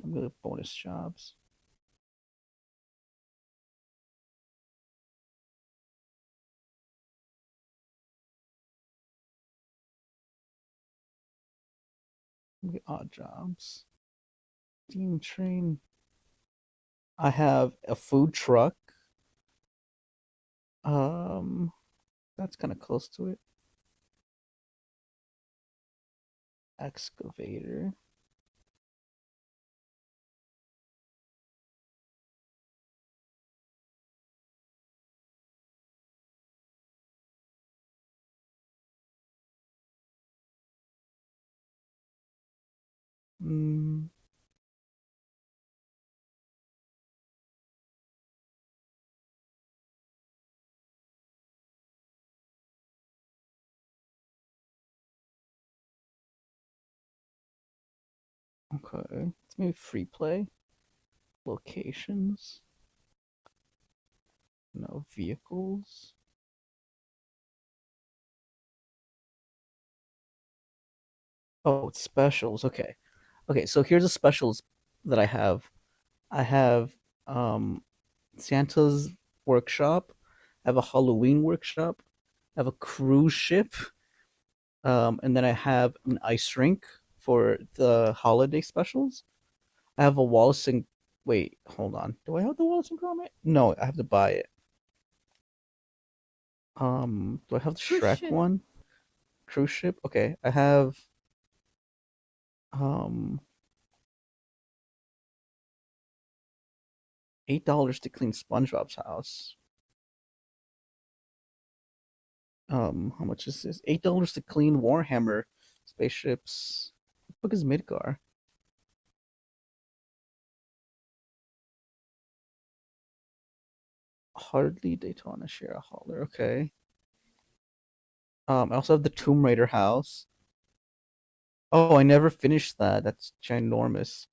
I'm gonna bonus jobs. Get odd jobs. Steam train. I have a food truck. Um, that's kind of close to it. Excavator. Mm, okay. It's maybe free play. Locations. No vehicles. Oh, it's specials. Okay. Okay, so here's the specials that I have. I have um Santa's workshop. I have a Halloween workshop. I have a cruise ship. And then I have an ice rink for the holiday specials. I have a Wallace and wait, hold on. Do I have the Wallace and Gromit? No, I have to buy it. Do I have the Shrek Christian. one? Cruise ship? Okay, I have um $8 to clean SpongeBob's house. How much is this? $8 to clean Warhammer spaceships. What the fuck is Midgar? Hardly Daytona Share Hauler. Okay. I also have the Tomb Raider house. Oh, I never finished that. That's ginormous.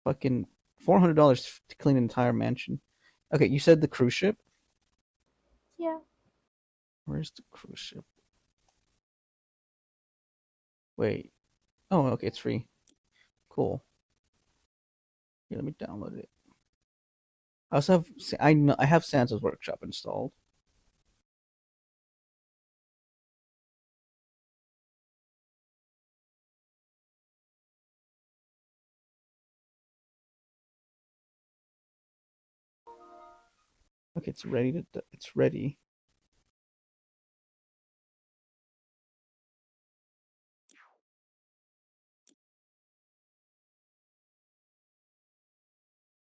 Fucking $400 to clean an entire mansion. Okay, you said the cruise ship? Yeah. Where's the cruise ship? Wait. Oh, okay, it's free. Cool. Here, let me download it. I also have I have Santa's Workshop installed. Okay, it's ready.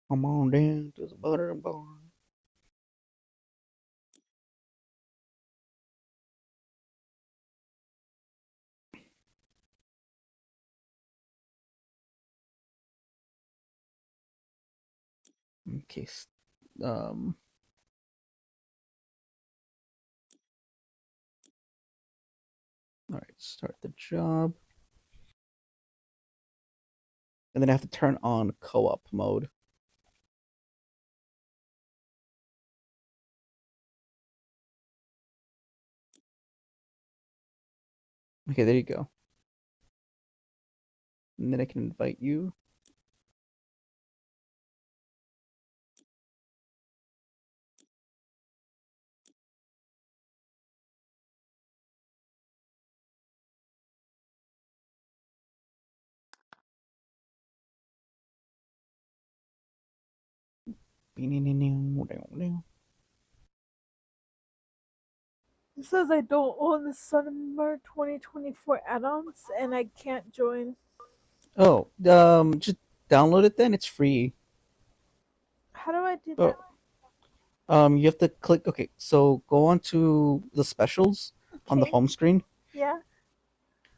Come on down to the butter barn. Okay, um, all right, start the job. And then I have to turn on co-op mode. Okay, there you go. And then I can invite you. It says I don't own the summer 2024 add-ons and I can't join. Oh, just download it then. It's free. How do I do that? Oh, you have to click. Okay, so go on to the specials on the Okay. home screen, Yeah.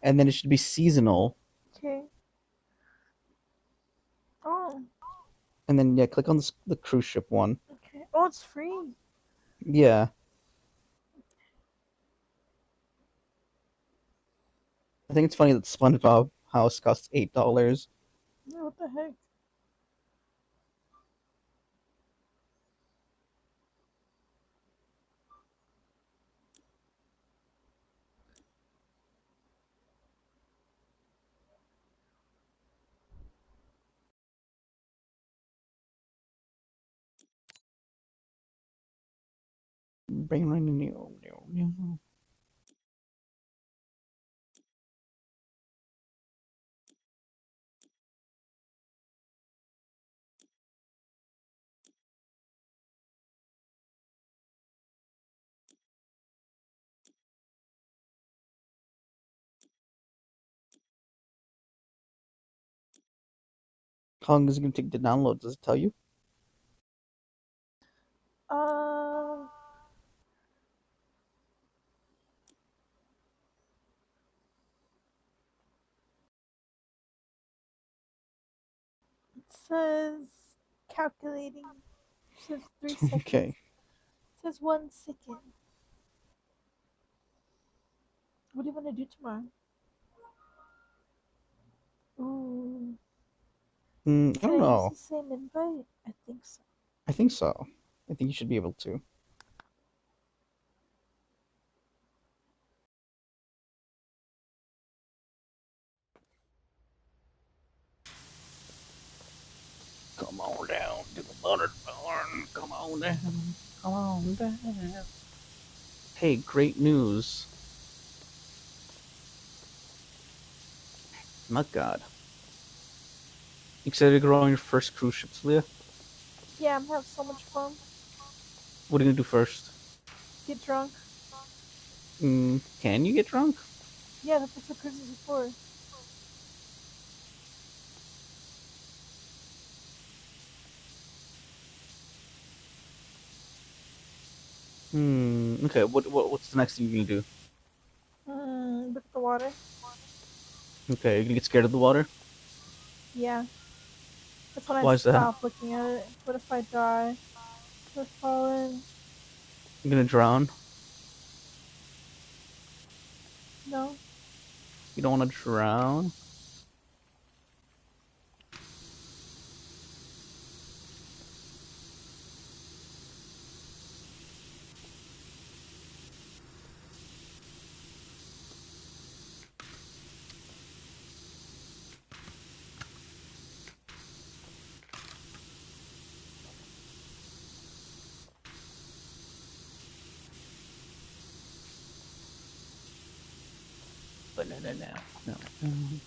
and then it should be seasonal. Okay. Oh. And then yeah, click on the cruise ship one. Okay. Oh, it's free. Yeah, I think it's funny that SpongeBob house costs $8. Yeah, what the heck? How long is it gonna take to download? Does it tell you? Uh, it says calculating. It says 3 seconds. Okay. It says 1 second. What do you want to do tomorrow? Ooh. I Can don't I use know. the same invite? I think so. I think so. I think you should be able to. Come on down to the butter barn. Come on down. Come on down. Hey, great news. My God. Excited to go on your first cruise ship, Leah? Yeah, I'm gonna have so much fun. What are you gonna do first? Get drunk. Can you get drunk? Yeah, that's what cruises are for. Okay. What's the next thing you're gonna do? Look at the water. Okay, you're gonna get scared of the water. Yeah, that's when I Why is that? stop looking at it. What if I die? Or fall in? You're gonna drown. No. You don't want to drown. But no.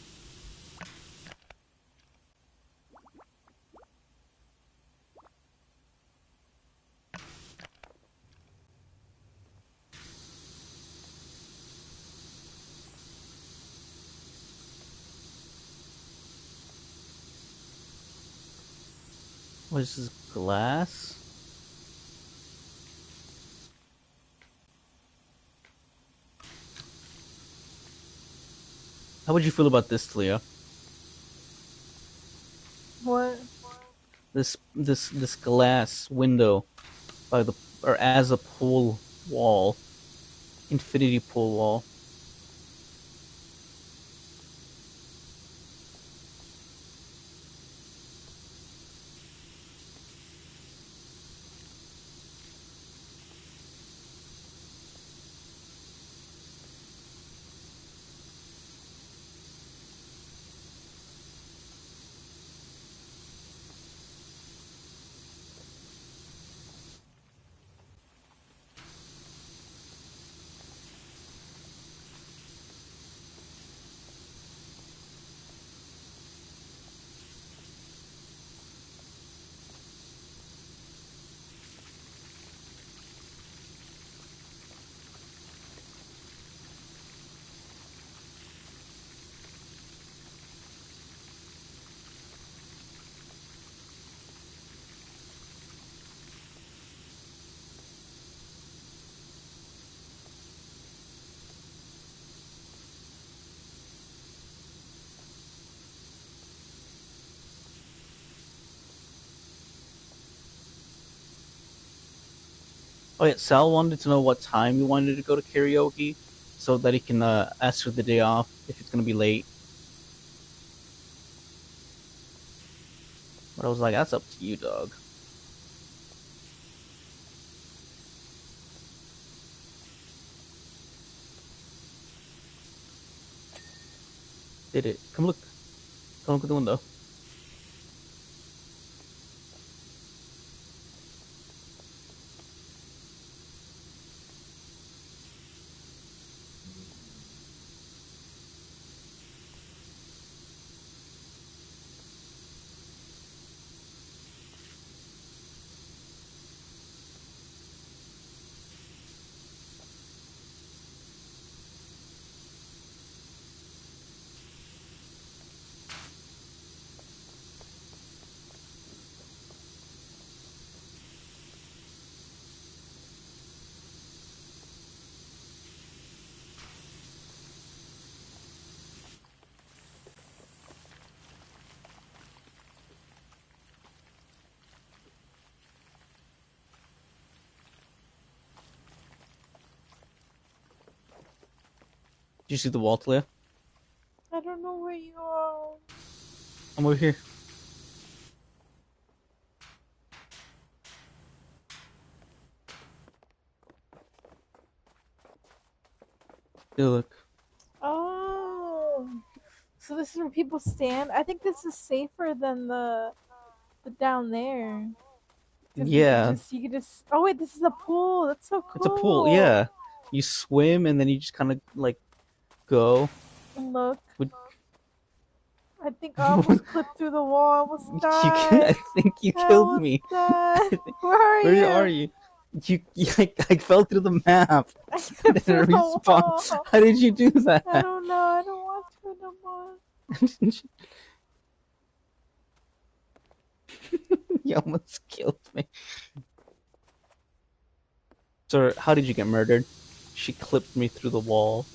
What is this glass? How would you feel about this, Leah? What? This glass window by the or as a pool wall, infinity pool wall. Oh yeah, Sal wanted to know what time you wanted to go to karaoke, so that he can ask for the day off if it's gonna be late. But I was like, that's up to you, dog. Did it? Come look. Come look at the window. you see the wall, Talia? I don't know where you are. I'm over here. Hey, look. Oh, so this is where people stand. I think this is safer than the down there because Yeah, you could just. Oh wait, this is a pool. That's so it's a pool. cool. Yeah, you swim and then you just kind of like go. And look, Would I think I almost clipped through the wall. I almost I died. think you I killed almost me. died. Where are Where are you? you? I fell through the map I and clipped then through it the respawned. wall. How did you do I that? don't know. I don't want to no more. You almost killed me. Sir, how did you get murdered? She clipped me through the wall.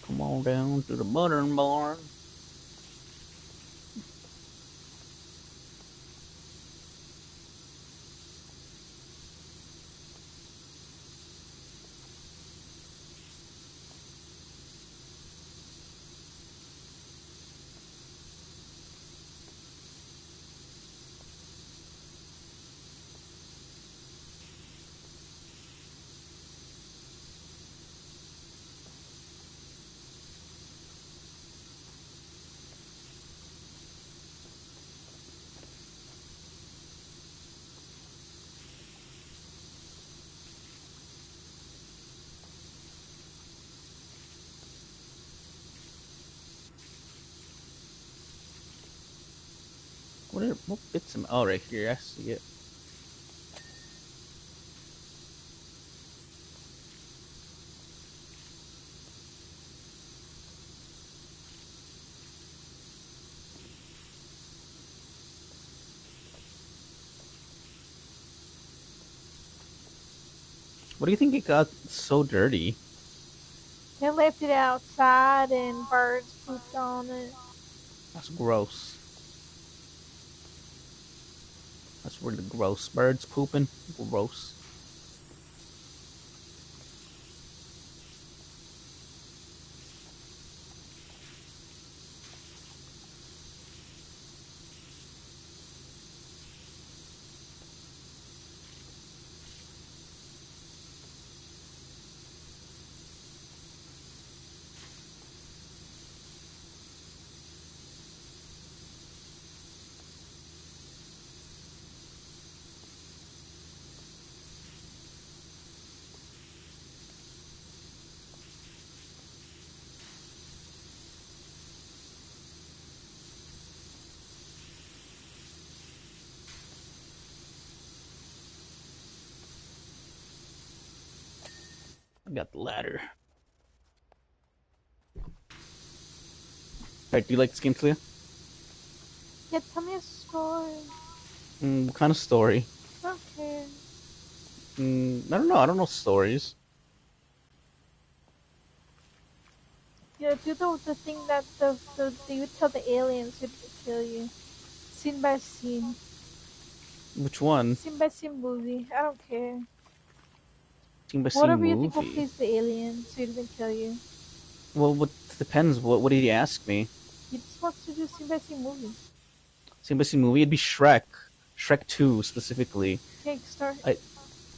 Come on down to the modern barn. What bits am? Oh, right here. I see it. What do you think it got so dirty? They left it outside and birds pooped on it. That's gross. That's really gross. Birds pooping. Gross. I got the ladder. Alright, do you like this game, Talia? Yeah, tell me a story. What kind of story? I don't care. I don't know. I don't know stories. Yeah, do the thing that the you tell the aliens who to kill you. Scene by scene. Which one? Scene by scene movie. I don't care. Team by scene Whatever you think will movie. please the aliens so he doesn't kill you. Well, what depends. What did he ask me? He just wants to do scene by scene movie. Team by scene movie. It'd be Shrek. Shrek 2 specifically. Okay, start. I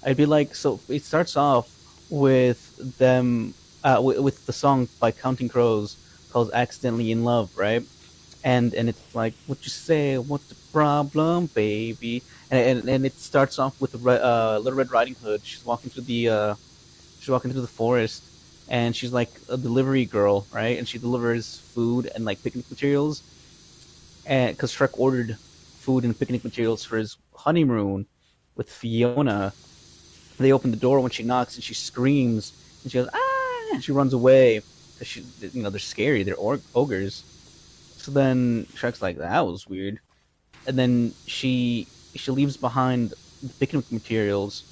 I'd be like, so it starts off with them, with the song by Counting Crows called "Accidentally in Love," right? And it's like, what you say? What's the problem, baby? And it starts off with Little Red Riding Hood. She's walking through the forest, and she's like a delivery girl, right? And she delivers food and like picnic materials, and because Shrek ordered food and picnic materials for his honeymoon with Fiona, they open the door when she knocks and she screams and she goes ah, and she runs away because they're scary, they're ogres. So then Shrek's like, that was weird, and then she leaves behind the picnic materials,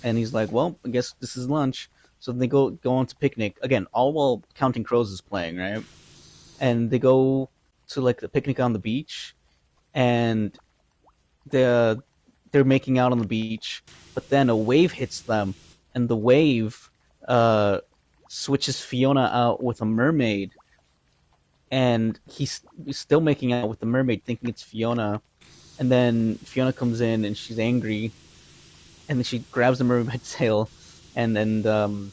and he's like, well, I guess this is lunch. So they go on to picnic again, all while Counting Crows is playing, right? And they go to like the picnic on the beach, and they're they're making out on the beach, but then a wave hits them, and the wave uh switches Fiona out with a mermaid, and he's still making out with the mermaid, thinking it's Fiona. And then Fiona comes in and she's angry, and then she grabs the mermaid's tail, and and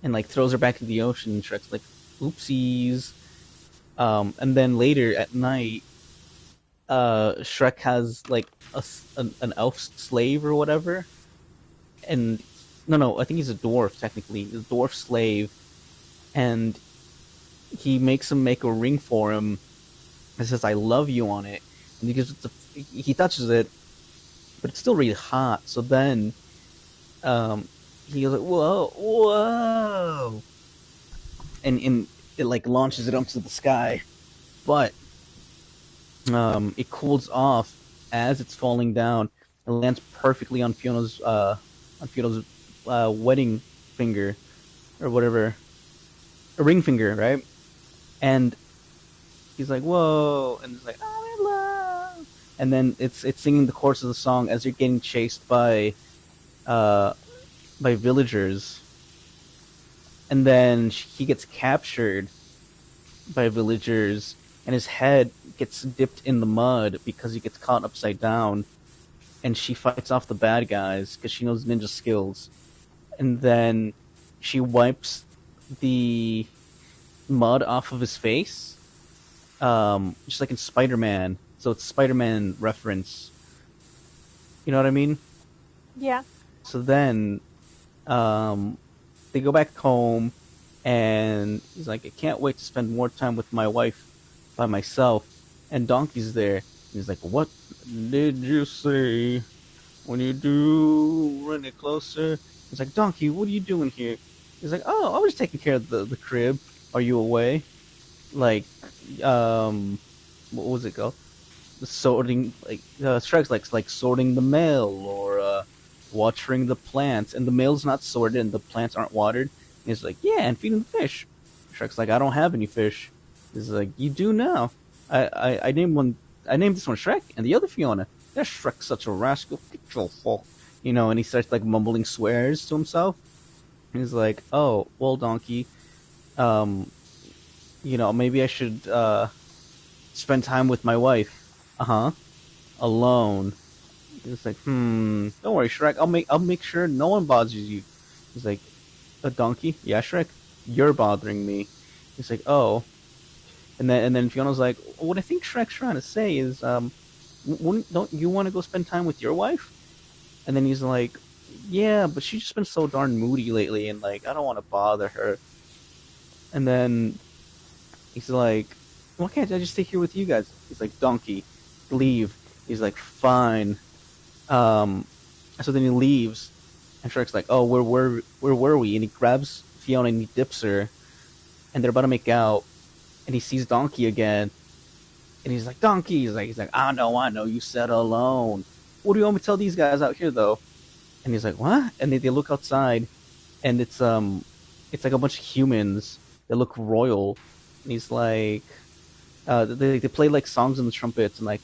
like throws her back into the ocean. And Shrek's like, "Oopsies." And then later at night, Shrek has like an elf slave or whatever, and no, I think he's a dwarf technically, he's a dwarf slave, and he makes him make a ring for him. It says "I love you" on it, and he touches it, but it's still really hot. So then, he goes like, "Whoa, whoa," and it like launches it up to the sky, but it cools off as it's falling down and lands perfectly on Fiona's wedding finger or whatever, a ring finger, right? And he's like, "Whoa!" And it's like, "I'm in love." And then it's singing the chorus of the song as you're getting chased uh by villagers, and then he gets captured by villagers, and his head gets dipped in the mud because he gets caught upside down, and she fights off the bad guys because she knows ninja skills, and then she wipes the mud off of his face, just like in Spider-Man. So it's Spider-Man reference. You know what I mean? Yeah. So then, um, they go back home, and he's like, I can't wait to spend more time with my wife by myself. And Donkey's there. He's like, what did you say? When you do, run it closer. He's like, Donkey, what are you doing here? He's like, oh, I was taking care of the crib. Are you away? Like, um, what was it called? Sorting, like, Shrek's like sorting the mail, or watering the plants, and the mail's not sorted and the plants aren't watered. And he's like, yeah, and feeding the fish. Shrek's like, I don't have any fish. He's like, you do now. I named one. I named this one Shrek, and the other Fiona. There's Shrek, such a rascal. Get your fuck. And he starts like mumbling swears to himself. And he's like, oh, well, donkey. Um, maybe I should spend time with my wife. Uh huh. Alone. He's like, don't worry, Shrek. I'll make sure no one bothers you. He's like, a donkey? Yeah, Shrek. You're bothering me. He's like, oh. And then Fiona's like, what I think Shrek's trying to say is, don't you want to go spend time with your wife? And then he's like, yeah, but she's just been so darn moody lately, and like I don't want to bother her. And then he's like, why can't I just stay here with you guys? He's like, donkey, leave. He's like, fine. Um, so then he leaves, and Shrek's like, "Oh, where were we?" And he grabs Fiona and he dips her, and they're about to make out, and he sees Donkey again, and he's like, "Donkey!" He's like, I know, you said alone. What do you want me to tell these guys out here though? And he's like, "What?" And they look outside, and it's like a bunch of humans that look royal, and he's like, they play like songs on the trumpets and like,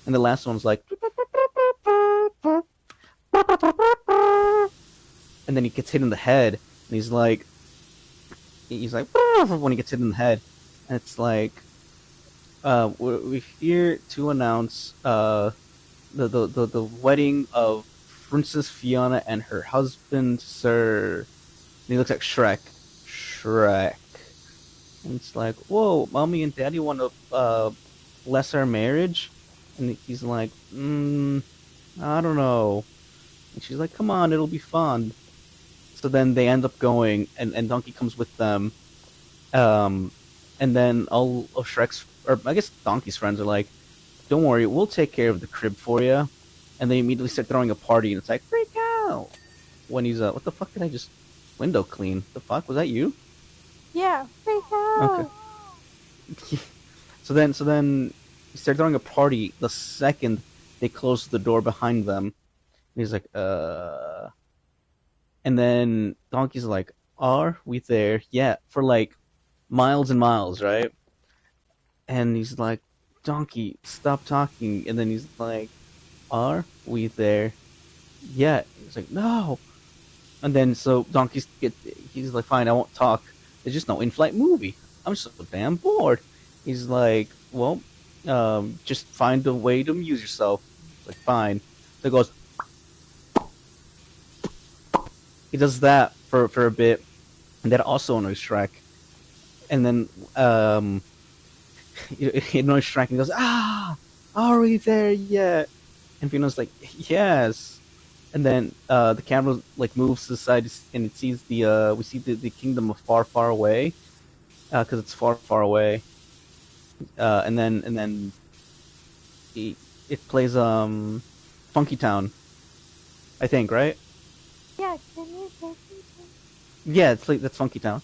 and the last one's like, and then he gets hit in the head, and he's like when he gets hit in the head, and it's like, we're here to announce the wedding of Princess Fiona and her husband, Sir. And he looks at Shrek, and it's like, whoa, mommy and daddy want to bless our marriage, and he's like, I don't know. And she's like, come on, it'll be fun. So then they end up going, and Donkey comes with them. Um, and then all of Shrek's, or I guess Donkey's friends are like, don't worry, we'll take care of the crib for you. And they immediately start throwing a party, and it's like, freak out! When he's, what the fuck did I just window clean? The fuck? Was that you? Yeah, freak Okay. out. So then he started throwing a party the second they closed the door behind them. And he's like, and then Donkey's like, are we there? Yeah, for like miles and miles, right? And he's like, Donkey, stop talking. And then he's like, are we there? Yeah. He's like, no. And then so he's like, fine, I won't talk. There's just no in-flight movie. I'm so damn bored. He's like, well, just find a way to amuse yourself. It's like, fine. So he goes, he does that for a bit, and that also annoys Shrek. And then he annoys Shrek and he goes, are we there yet? And Fiona's like, yes. And then the camera like moves to the side and it sees we see the kingdom of far far away because it's far far away. And then he, it plays Funky Town, I think, right? Yeah, can you take me Yeah, it's like that's Funky Town.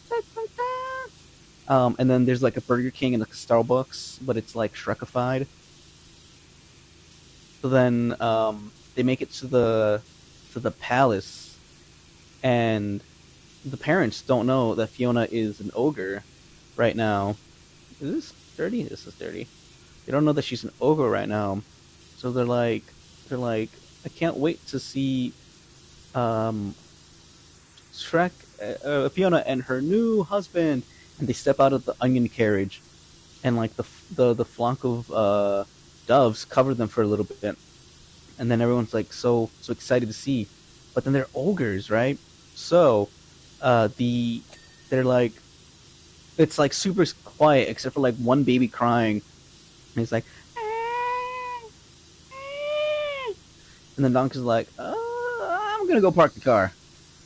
And then there's like a Burger King and like a Starbucks, but it's like Shrekified. So then they make it to the palace, and the parents don't know that Fiona is an ogre right now. Is this dirty? This is dirty. They don't know that she's an ogre right now, so they're like, I can't wait to see um, Shrek, Fiona, and her new husband. And they step out of the onion carriage, and like the flock of doves cover them for a little bit, and then everyone's like so excited to see, but then they're ogres, right? So they're like it's like super quiet except for like one baby crying, and he's like, and then Donkey's like, I'm gonna go park the car,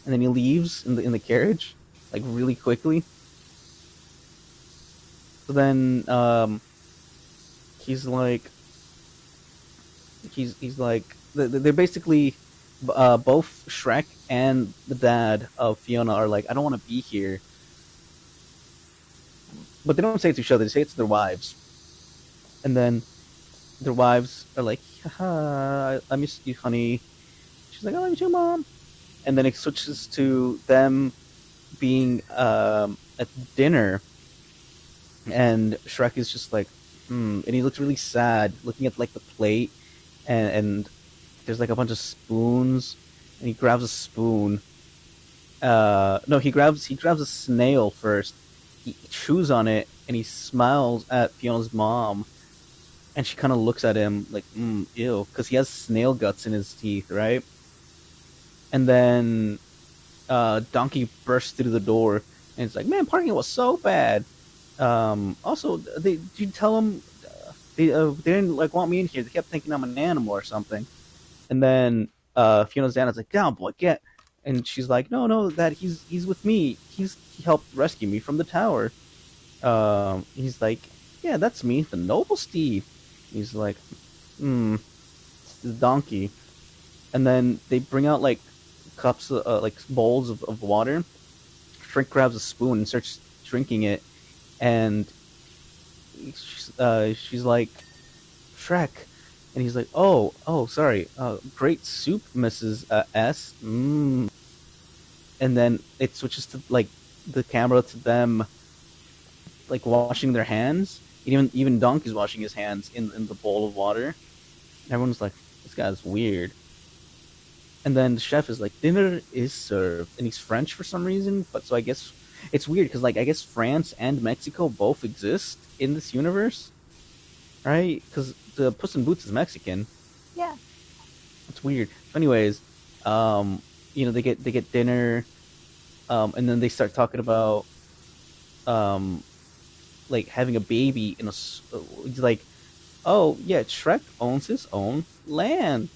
and then he leaves in the carriage like really quickly. So then he's like he's like they're basically both Shrek and the dad of Fiona are like, I don't want to be here, but they don't say it to each other. They say it to their wives, and then their wives are like, haha, I miss you, honey. She's like, I love you too, mom. And then it switches to them being at dinner, and Shrek is just like, and he looks really sad, looking at like the plate, and there's like a bunch of spoons, and he grabs a spoon. No, he grabs a snail first. He chews on it, and he smiles at Fiona's mom, and she kind of looks at him like, ew, because he has snail guts in his teeth, right? And then Donkey bursts through the door, and it's like, man, parking was so bad. Also, did you tell them they didn't like want me in here? They kept thinking I'm an animal or something. And then Fiona Zana's like, down, boy, get. And she's like, no, no, that he's with me. He helped rescue me from the tower. He's like, yeah, that's me, the noble Steve. He's like, it's the donkey. And then they bring out like cups, like bowls of water. Shrek grabs a spoon and starts drinking it, and she's like, Shrek, and he's like, oh, sorry, great soup, Mrs. S. And then it switches to like the camera to them like washing their hands. And even Donkey's washing his hands in the bowl of water. And everyone's like, this guy's weird. And then the chef is like, dinner is served, and he's French for some reason. But so I guess it's weird because like I guess France and Mexico both exist in this universe, right? Because the Puss in Boots is Mexican. Yeah. It's weird. So anyways, um, they get dinner, and then they start talking about um like having a baby it's like, oh yeah, Shrek owns his own land.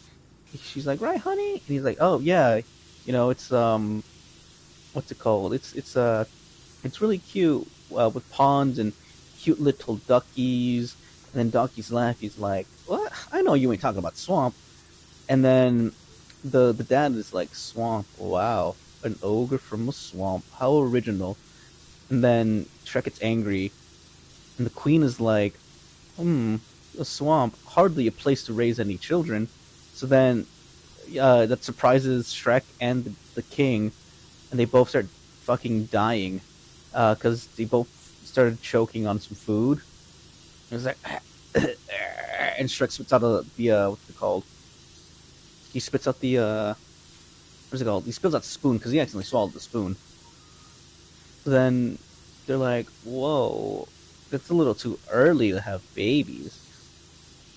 she's like, right, honey? And he's like, oh yeah, it's what's it called? It's really cute with ponds and cute little duckies. And then Donkey's laugh. He's like, "What? I know you ain't talking about swamp." And then the dad is like, "Swamp? Wow, an ogre from a swamp. How original." And then Shrek gets angry, and the queen is like, "Hmm, a swamp. Hardly a place to raise any children." So then that surprises Shrek and the king, and they both start fucking dying because they both started choking on some food. It was like, and Shrek spits out the what's it called? He spits out the what's it called? He spills out the spoon because he accidentally swallowed the spoon. So then they're like, "Whoa, it's a little too early to have babies."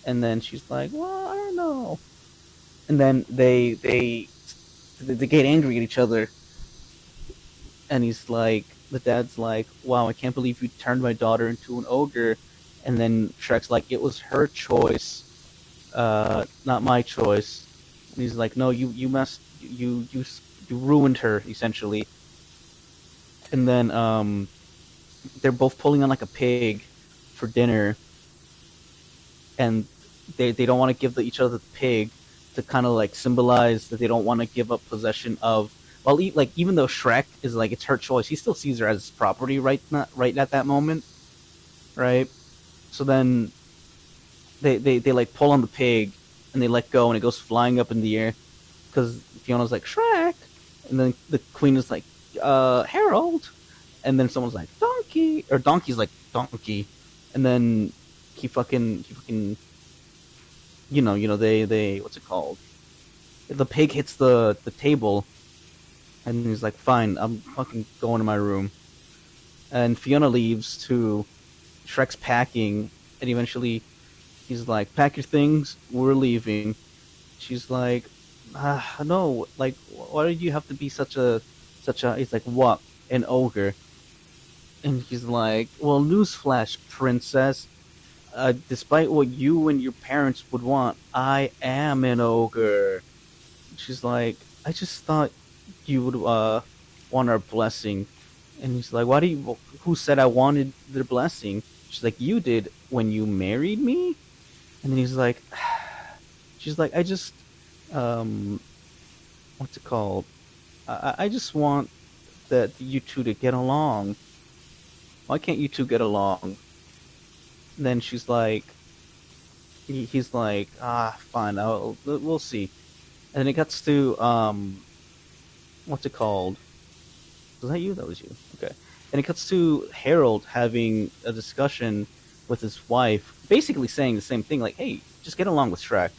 And then she's like, "Well, I don't know." And then they get angry at each other, and the dad's like, "Wow, I can't believe you turned my daughter into an ogre." And then Shrek's like, "It was her choice, not my choice." And he's like, "No, you messed, you ruined her essentially." And then they're both pulling on like a pig for dinner, and they don't want to give each other the pig to kind of like symbolize that they don't want to give up possession of. Well, like even though Shrek is like it's her choice, he still sees her as his property right not right at that moment, right? So then they like pull on the pig and they let go and it goes flying up in the air because Fiona's like Shrek, and then the queen is like Harold, and then someone's like Donkey, or Donkey's like Donkey, and then he fucking they what's it called? The pig hits the table and he's like, fine, I'm fucking going to my room. And Fiona leaves too. Shrek's packing, and eventually he's like, pack your things, we're leaving. She's like, no, like, why did you have to be such a? He's like, what? An ogre? And he's like, well, newsflash, princess. Despite what you and your parents would want, I am an ogre. She's like, I just thought you would want our blessing. And he's like, who said I wanted their blessing? She's like, you did when you married me? And then he's like, she's like, I just, um, what's it called? I just want that you two to get along. Why can't you two get along? And then she's like, he's like, fine, we'll see. And then it gets to, what's it called? Was that you? That was you. Okay. And it cuts to Harold having a discussion with his wife, basically saying the same thing, like, "Hey, just get along with Shrek."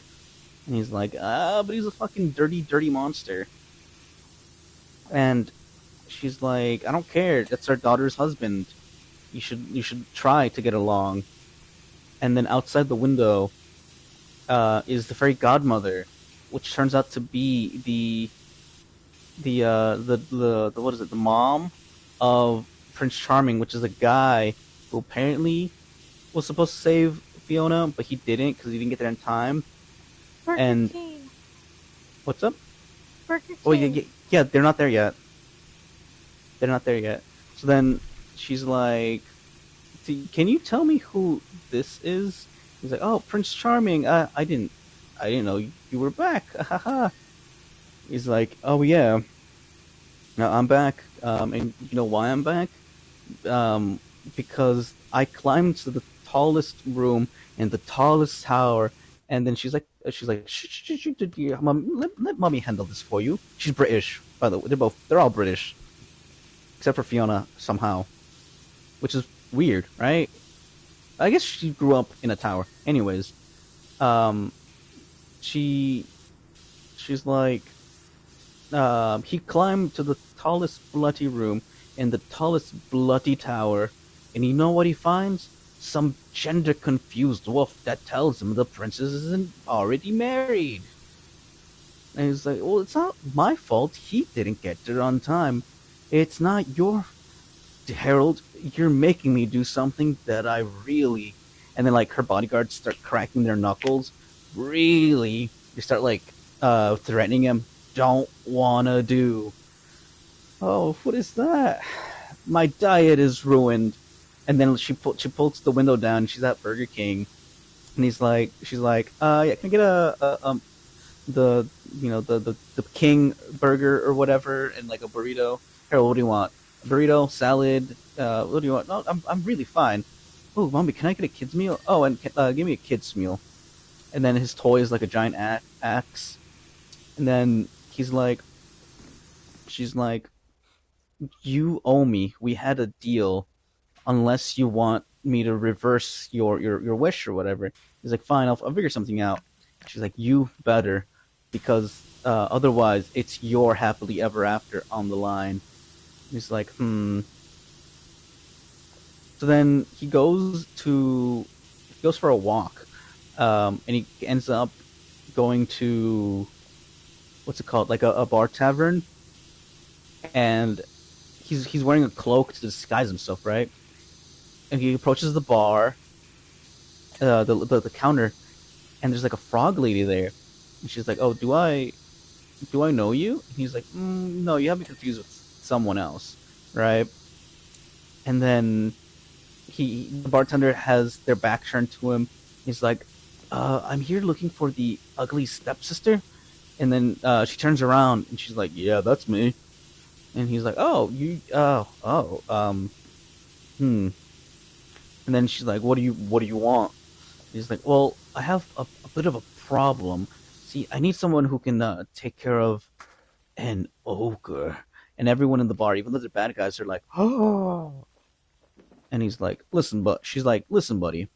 And he's like, but he's a fucking dirty, dirty monster." And she's like, "I don't care. That's our daughter's husband. You should try to get along." And then outside the window, is the fairy godmother, which turns out to be the what is it? The mom of Prince Charming, which is a guy who apparently was supposed to save Fiona, but he didn't because he didn't get there in time. Burger And King. what's up? Burger Oh yeah, King. yeah, yeah, they're not there yet. They're not there yet. So then she's like, "Can you tell me who this is?" He's like, "Oh, Prince Charming. I didn't know you were back." He's like, "Oh yeah, no, I'm back. And you know why I'm back? Um, because I climbed to the tallest room in the tallest tower." And then she's like, let mommy handle this for you. She's British, by the way. They're all British, except for Fiona somehow, which is weird, right? I guess she grew up in a tower. Anyways, um, she, she's like, he climbed to the tallest bloody room in the tallest bloody tower, and you know what he finds? Some gender confused wolf that tells him the princess isn't already married. And he's like, well, it's not my fault he didn't get there on time. It's not your Harold. You're making me do something that I and then like her bodyguards start cracking their knuckles. Really? They start like threatening him. Don't wanna do. Oh, what is that? My diet is ruined. And then she pulls the window down. She's at Burger King, and she's like, yeah, can I get the the king burger or whatever, and like a burrito. Here, what do you want? A burrito, salad. What do you want? No, I'm really fine. Oh, mommy, can I get a kids meal? Oh, and give me a kids meal. And then his toy is like a giant axe. And then she's like, you owe me. We had a deal. Unless you want me to reverse your wish or whatever. He's like, fine, I'll figure something out. She's like, you better, because otherwise it's your happily ever after on the line. He's like, hmm. So then he goes for a walk, and he ends up going to what's it called, like a bar tavern, and he's wearing a cloak to disguise himself, right? And he approaches the bar, the counter, and there's like a frog lady there, and she's like, "Oh, do I know you?" And he's like, "No, you have me confused with someone else, right?" And then the bartender has their back turned to him. He's like, "I'm here looking for the ugly stepsister." And then she turns around and she's like, "Yeah, that's me." And he's like, "Oh, hmm." And then she's like, what do you want?" He's like, "Well, I have a bit of a problem. See, I need someone who can take care of an ogre." And everyone in the bar, even though they're bad guys, are like, "Oh." And she's like, "Listen, buddy,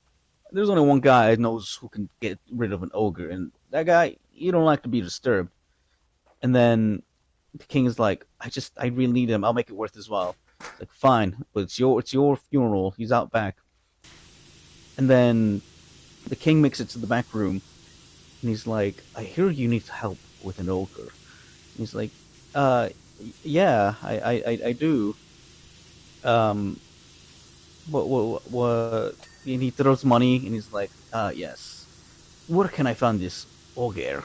there's only one guy who knows who can get rid of an ogre, and that guy, you don't like to be disturbed." And then the king is like, I really need him. I'll make it worth his while." It's like, fine, but it's your funeral. He's out back. And then the king makes it to the back room, and he's like, "I hear you need help with an ogre." And he's like, "Uh, yeah, I do." Um, what? And he throws money, and he's like, yes. Where can I find this ogre?"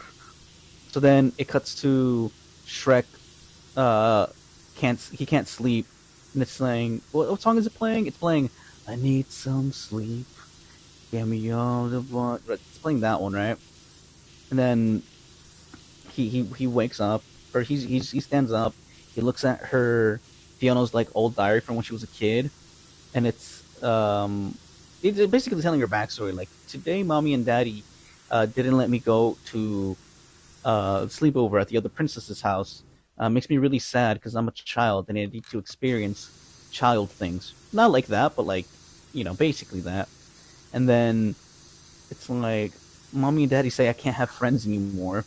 So then it cuts to Shrek. Uh, he can't sleep, and it's saying, what song is it playing? It's playing, "I need some sleep. Give me all the blood." Right, it's playing that one, right? And then he wakes up, or he stands up. He looks at Fiona's like old diary from when she was a kid, and it's basically telling her backstory. Like, today, mommy and daddy didn't let me go to sleepover at the other princess's house. Makes me really sad because I'm a child and I need to experience child things. Not like that, but like, basically that. And then it's like, mommy and daddy say I can't have friends anymore.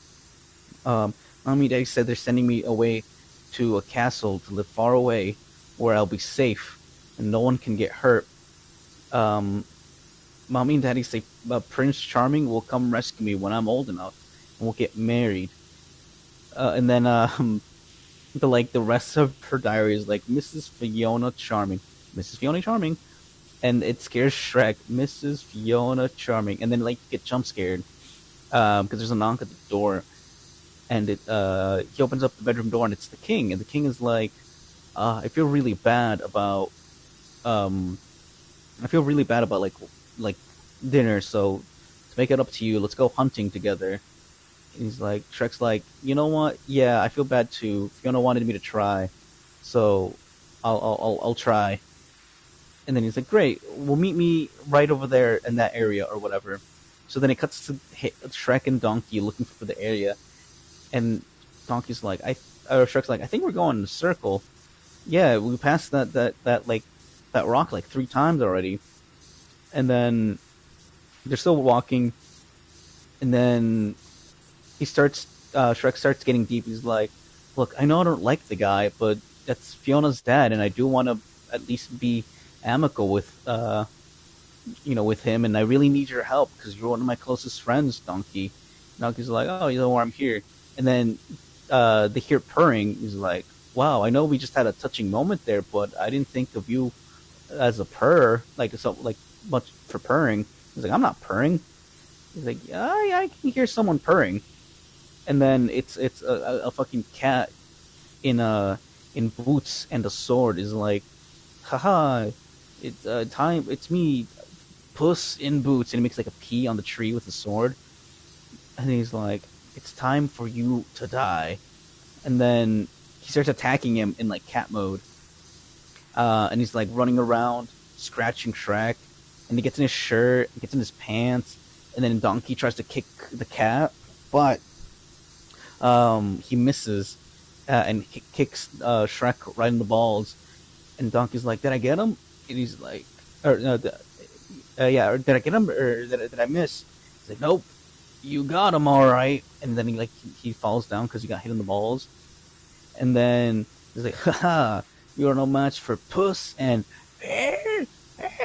Um, mommy and daddy said they're sending me away to a castle to live far away where I'll be safe and no one can get hurt. Um, mommy and daddy say Prince Charming will come rescue me when I'm old enough and we'll get married. And then the rest of her diary is like, Mrs. Fiona Charming, Mrs. Fiona Charming, and it scares Shrek, Mrs. Fiona Charming, and then like you get jump scared because there's a knock at the door, and it he opens up the bedroom door and it's the king, and the king is like, I feel really bad about um like dinner, so to make it up to you, let's go hunting together. And he's like, Shrek's like, you know what? Yeah, I feel bad too. Fiona wanted me to try, so I'll try. And then he's like, great, well, meet me right over there in that area or whatever. So then it cuts to Shrek and Donkey looking for the area, and Donkey's like, or Shrek's like, I think we're going in a circle. Yeah, we passed that rock like 3 times already. And then they're still walking, and then Shrek starts getting deep. He's like, "Look, I know I don't like the guy, but that's Fiona's dad, and I do want to at least be amicable with him, and I really need your help because you're one of my closest friends, Donkey." Donkey's like, "Oh, you know where I'm here." And then they hear purring. He's like, "Wow, I know we just had a touching moment there, but I didn't think of you as a purr, like much for purring." He's like, "I'm not purring." He's like, "Yeah, I can hear someone purring." and then it's a fucking cat in in boots and a sword is like, haha, it's time. It's me, Puss in Boots, and he makes like a P on the tree with a sword, and he's like, it's time for you to die, and then he starts attacking him in like cat mode, and he's like running around scratching Shrek, and he gets in his shirt, he gets in his pants, and then Donkey tries to kick the cat, but he misses, and kicks Shrek right in the balls, and Donkey's like, "Did I get him?" And he's like, "Or no, yeah, or did I get him, or did I miss?" He's like, "Nope, you got him all right." And then he falls down because he got hit in the balls, and then he's like, "Haha, you're no match for Puss," and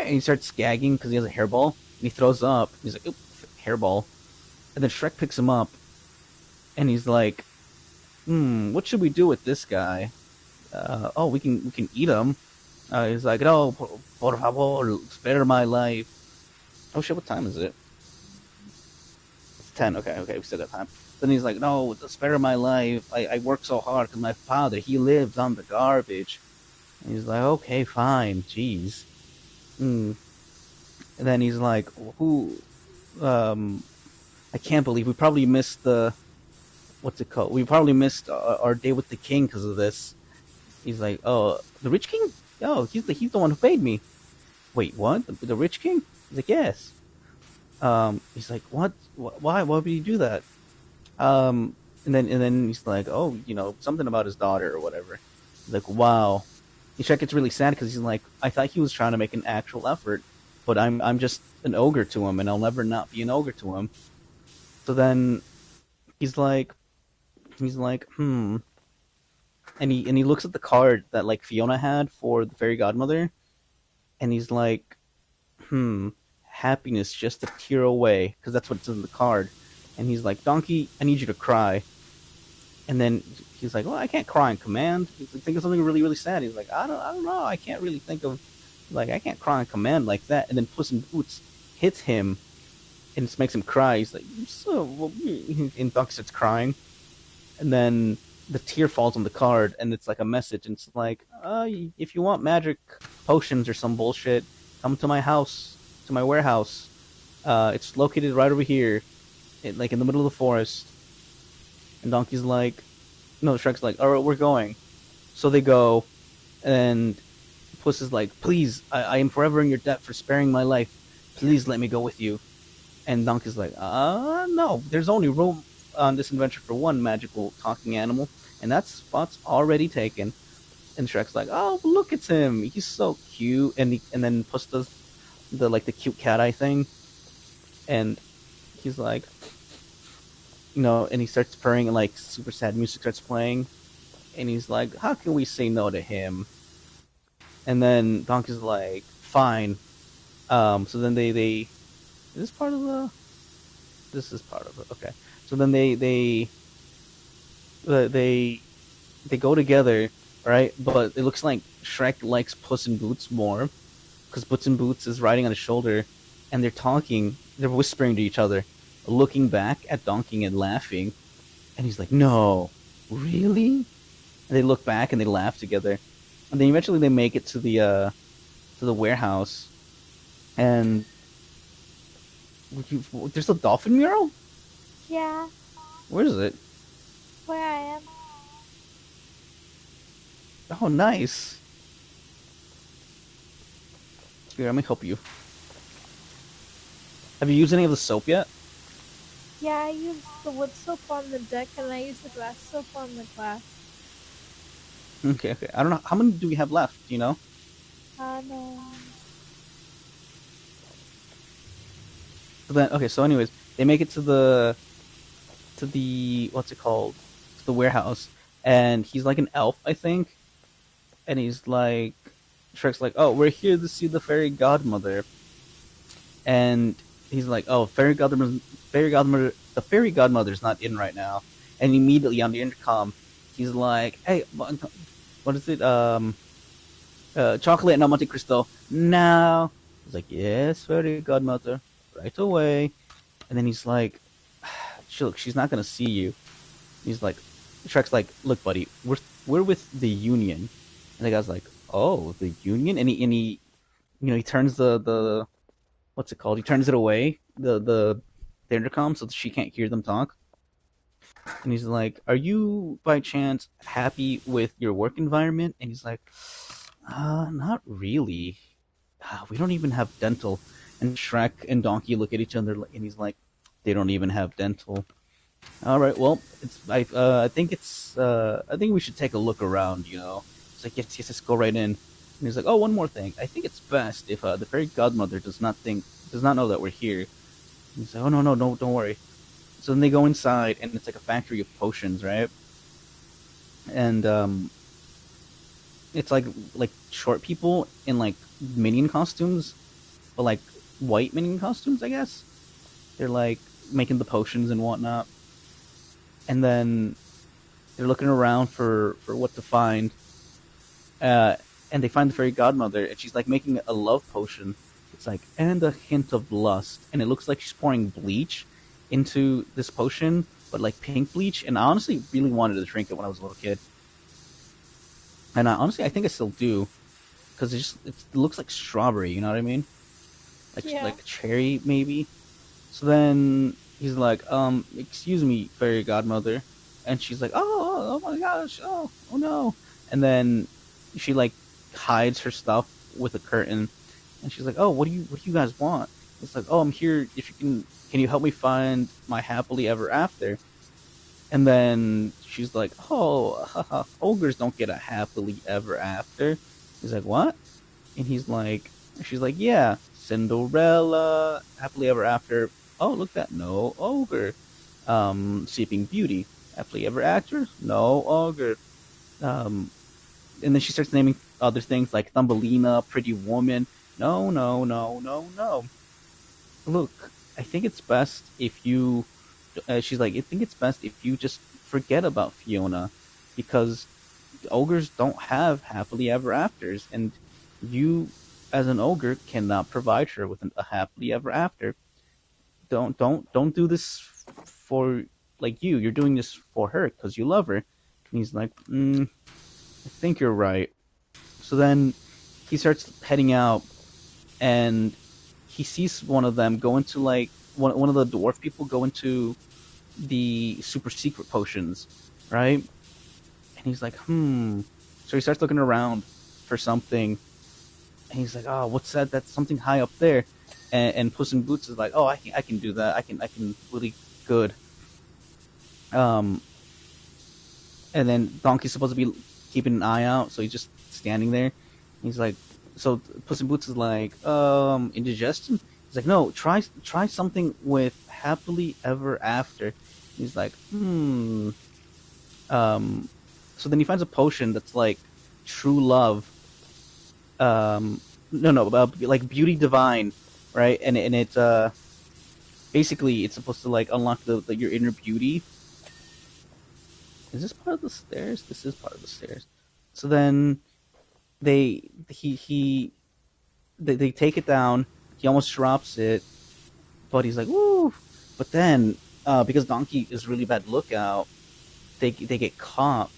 he starts gagging because he has a hairball, and he throws up. He's like, "Oop, hairball," and then Shrek picks him up, and he's like, what should we do with this guy? Oh, we can eat him. He's like, no, por favor, spare my life. Oh shit, what time is it? It's 10. Okay, okay, we still got time. Then he's like, no, spare my life. I work so hard because my father, he lives on the garbage. And he's like, okay, fine, jeez. Mm. And then he's like, who? Um, I can't believe we probably missed what's it called? We probably missed our day with the king because of this. He's like, oh, the rich king? Oh, he's the one who paid me. Wait, what? The rich king? He's like, yes. He's like, what? Why? Why would he do that? And then he's like, oh, something about his daughter or whatever. He's like, wow. Ishak gets really sad because he's like, I thought he was trying to make an actual effort, but I'm just an ogre to him, and I'll never not be an ogre to him. So then he's like, and he looks at the card that like Fiona had for the fairy godmother, and he's like, hmm, happiness just a tear away, because that's what's in the card. And he's like, Donkey, I need you to cry. And then he's like, well, I can't cry on command. He's like, think of something really, really sad. He's like, I don't know. I can't really think of, like, I can't cry on command like that. And then Puss in Boots hits him and just makes him cry. He's like, so, well, and Donkey starts crying. And then the tear falls on the card, and it's like a message. And it's like, if you want magic potions or some bullshit, come to my house, to my warehouse. It's located right over here, like in the middle of the forest. And Donkey's like, no, Shrek's like, all right, we're going. So they go, and Puss is like, please, I am forever in your debt for sparing my life. Please let me go with you. And Donkey's like, no, there's only room on this adventure for one magical talking animal, and that spot's already taken. And Shrek's like, oh, look at him, he's so cute. And then Puss does the cute cat eye thing, and he's like, and he starts purring, and like super sad music starts playing, and he's like, how can we say no to him? And then Donkey's like, fine. So then they is this part of the this is part of it. Okay. So then they they go together, right? But it looks like Shrek likes Puss in Boots more because Puss in Boots is riding on his shoulder, and they're talking, they're whispering to each other, looking back at Donkey and laughing. And he's like, "No, really?" And they look back and they laugh together, and then eventually they make it to the warehouse, and there's a dolphin mural. Yeah, Where is it? where I am. Oh, nice. Here, let me help you. Have you used any of the soap yet? Yeah, I used the wood soap on the deck and I used the glass soap on the glass. Okay, okay. I don't know how many do we have left. Do you know? No. So then, okay. So, anyways, they make it to the what's it called? To the warehouse, and he's like an elf, I think. And he's like, Shrek's like, oh, we're here to see the fairy godmother, and he's like, oh, the fairy godmother's not in right now. And immediately on the intercom, he's like, hey, what is it? Chocolate and Monte Cristo now. He's like, yes, fairy godmother, right away. And then he's like, look, she's not gonna see you. He's like, Shrek's like, look, buddy, we're with the Union, and the guy's like, oh, the Union, and he he turns the what's it called? He turns it away, the intercom, so that she can't hear them talk. And he's like, "Are you by chance happy with your work environment?" And he's like, not really. We don't even have dental." And Shrek and Donkey look at each other, and he's like, "They don't even have dental." All right, well, I think we should take a look around. It's like, yes, yes, let's go right in. And he's like, "Oh, one more thing. I think it's best if the fairy godmother does not know that we're here." And he's like, "Oh, no, no, no, don't worry." So then they go inside, and it's like a factory of potions, right? And it's like short people in like minion costumes, but like white minion costumes, I guess. They're like making the potions and whatnot, and then they're looking around for what to find. Uh, and they find the fairy godmother, and she's like making a love potion. It's like, and a hint of lust, and it looks like she's pouring bleach into this potion, but like pink bleach. And I honestly really wanted to drink it when I was a little kid, and honestly, I think I still do because it looks like strawberry. You know what I mean? Yeah. Like cherry maybe. So then he's like, excuse me, fairy godmother, and she's like, oh my gosh, oh no, and then she like hides her stuff with a curtain, and she's like, oh, what do you guys want? It's like, oh, I'm here. If you can you help me find my happily ever after? And then she's like, oh, haha, ogres don't get a happily ever after. He's like, what? And she's like, yeah, Cinderella, happily ever after. Oh, look at that, no ogre. Sleeping Beauty, happily ever after, no ogre. Um, and then she starts naming other things like Thumbelina, Pretty Woman. No, no, no, no, no. Look, I think it's best if you. She's like, I think it's best if you just forget about Fiona, because ogres don't have happily ever afters, and you, as an ogre, cannot provide her with a happily ever after. Don't do this for like you. You're doing this for her because you love her. And he's like, I think you're right. So then he starts heading out, and he sees one of them go into like one of the dwarf people go into the super secret potions, right? And he's like, hmm. So he starts looking around for something, and he's like, oh, what's that? That's something high up there. And Puss in Boots is like, oh, I can do that. I can really good. Um, and then Donkey's supposed to be keeping an eye out, so he's just standing there. He's like, so Puss in Boots is like, indigestion. He's like, no, try something with happily ever after. He's like, hmm. Um, so then he finds a potion that's like true love. No, no, like beauty divine, right? And it basically it's supposed to like unlock your inner beauty. Is this part of the stairs? This is part of the stairs. So then he they take it down. He almost drops it, but he's like, woo! But then because Donkey is really bad lookout, they get caught.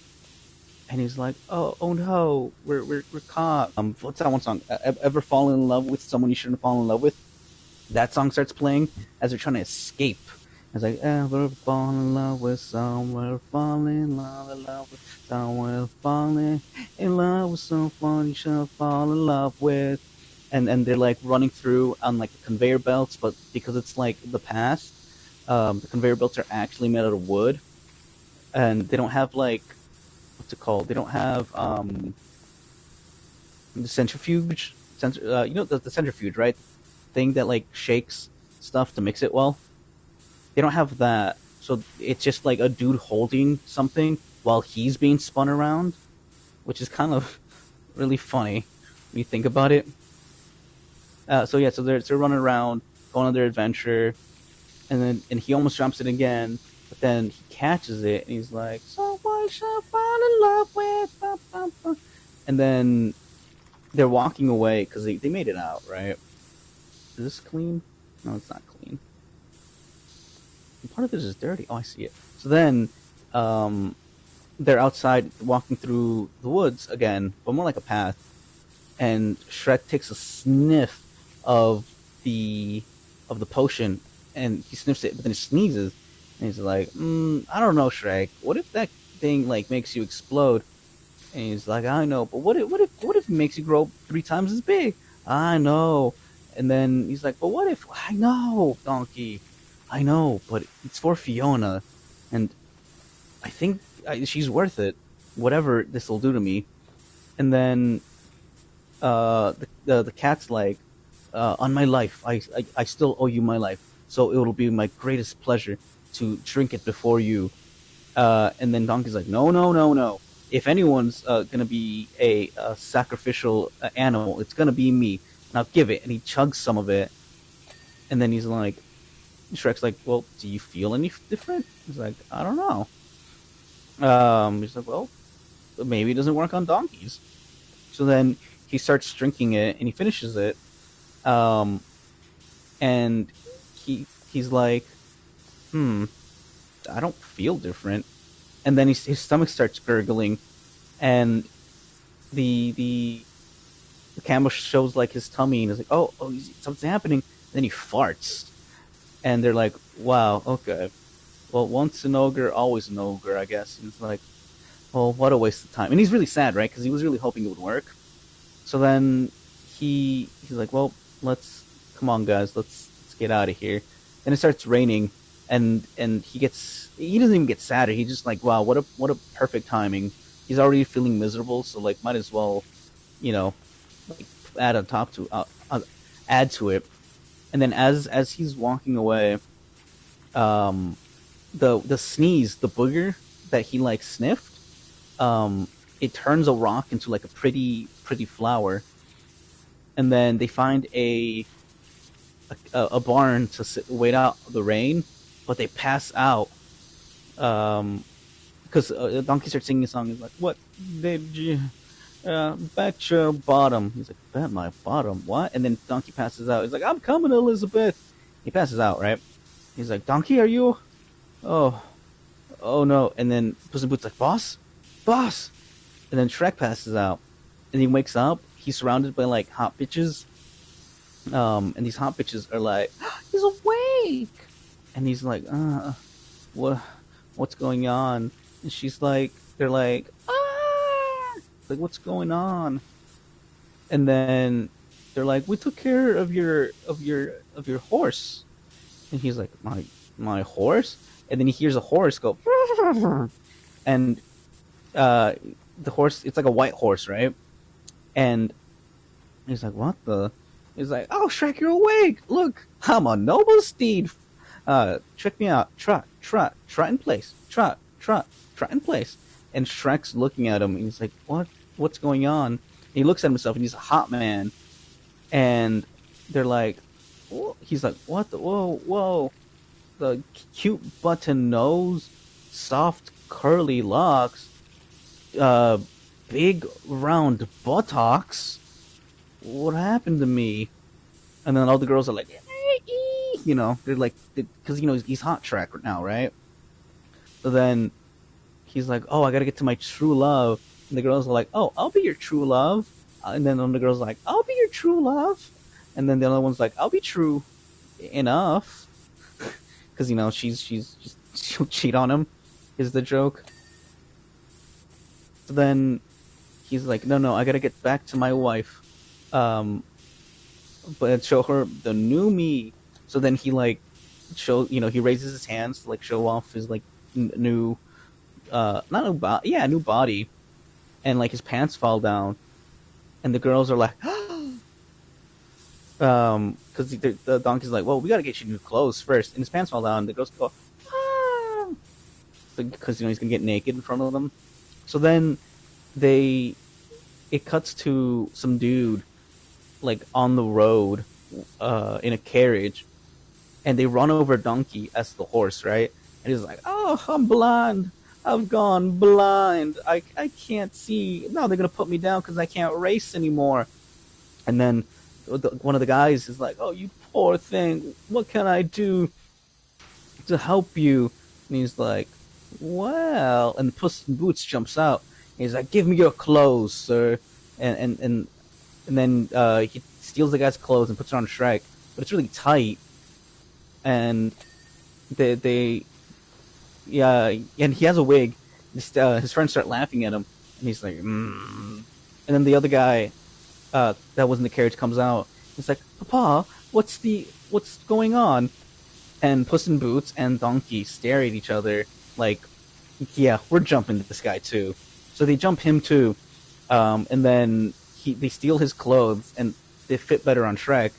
And he's like, oh no, we're caught. What's that one song? Ever fall in love with someone you shouldn't fall in love with? That song starts playing as they're trying to escape. It's like, ever fall in love with someone, fall in love with someone, falling in love with someone you should fall in love with. And they're like running through on like conveyor belts, but because it's like the past, the conveyor belts are actually made out of wood, and they don't have like what's it called? They don't have the centrifuge. The centrifuge, right? Thing that like shakes stuff to mix it well. They don't have that, so it's just like a dude holding something while he's being spun around, which is kind of really funny when you think about it. So yeah, so they're running around, going on their adventure, and he almost jumps it again, but then he catches it and he's like, "Someone should fall in love with," bum, bum, bum. And then they're walking away because they made it out, right? Is this clean? No, it's not clean. And part of this is dirty. Oh, I see it. So then um, they're outside walking through the woods again, but more like a path. And Shrek takes a sniff of the of the potion, and he sniffs it, but then he sneezes, and he's like, "I don't know, Shrek. What if that thing like makes you explode?" And he's like, "I know, but what if it makes you grow 3 times as big?" I know. And then he's like, "But what if I know, Donkey? I know, but it's for Fiona, and she's worth it. Whatever this will do to me." And then the cat's like, on my life, I still owe you my life, so it will be my greatest pleasure to drink it before you. And then Donkey's like, no, no, no, no. If anyone's gonna be a sacrificial animal, it's gonna be me. Now give it. And he chugs some of it, and then he's like, Shrek's like, well, do you feel any different? He's like, I don't know. He's like, well, maybe it doesn't work on donkeys. So then he starts drinking it, and he finishes it. Um, and he's like, I don't feel different. And then his stomach starts gurgling, and the the camera shows like his tummy, and it's like, oh, something's happening. And then he farts, and they're like, wow, okay, well, once an ogre, always an ogre, I guess. And it's like, well, what a waste of time. And he's really sad, right? Because he was really hoping it would work. So then he's like, well, let's come on, guys, let's get out of here. Then it starts raining, and he doesn't even get sadder. He's just like, wow, what a perfect timing. He's already feeling miserable, so like might as well, you know, like add on top to add to it. And then as he's walking away, um, the sneeze, the booger that he like sniffed, um, it turns a rock into like a pretty flower. And then they find a barn to wait out the rain, but they pass out because Donkey starts singing a song. He's like, "What did you bet your bottom?" He's like, "Bet my bottom, what?" And then Donkey passes out. He's like, "I'm coming, Elizabeth." He passes out, right? He's like, "Donkey, are you? Oh, oh no!" And then Puss in Boots like, "Boss, boss." And then Shrek passes out, and he wakes up. He's surrounded by like hot bitches. And these hot bitches are like, "He's awake," and he's like, what, what's going on?" And they're like, "Ah, like what's going on?" And then they're like, "We took care of your horse," and he's like, "My horse?" And then he hears a horse go, and uh, the horse, it's like a white horse, right? And he's like, "What the?" He's like, "Oh, Shrek, you're awake! Look, I'm a noble steed. Check me out. Trot, trot, trot in place. Trot, trot, trot in place." And Shrek's looking at him, and he's like, "What? What's going on?" And he looks at himself, and he's a hot man. And they're like, he's like, "What the? Whoa, whoa! The cute button nose, soft curly locks, uh, big round buttocks. What happened to me?" And then all the girls are like, they're like, because he's hot track now, right? So then he's like, "Oh, I gotta get to my true love." And the girls are like, "Oh, I'll be your true love." And then one of the girls are like, "I'll be your true love." And then the other one's like, "I'll be true enough," because she'll cheat on him, is the joke. So then he's like, "No, no, I gotta get back to my wife, um, but show her the new me." So then he like he raises his hands to like show off his like new not new body, yeah, new body, and like his pants fall down, and the girls are like, because the donkey's like, "Well, we gotta get you new clothes first," and his pants fall down. And the girls go, ah, because he's gonna get naked in front of them. So then they it cuts to some dude like on the road, in a carriage, and they run over Donkey as the horse, right? And he's like, "Oh, I'm blind. I've gone blind. I can't see. Now they're gonna put me down because I can't race anymore." And then one of the guys is like, "Oh, you poor thing. What can I do to help you?" And he's like, well, and Puss in Boots jumps out. He's like, "Give me your clothes, sir," and and and and then he steals the guy's clothes and puts it on Shrek, but it's really tight, and they yeah, and he has a wig. His friends start laughing at him, and he's like, and then the other guy that was in the carriage comes out. He's like, "Papa, what's going on?" And Puss in Boots and Donkey stare at each other like, "Yeah, we're jumping this guy too." So they jump him too, and then they steal his clothes and they fit better on Shrek.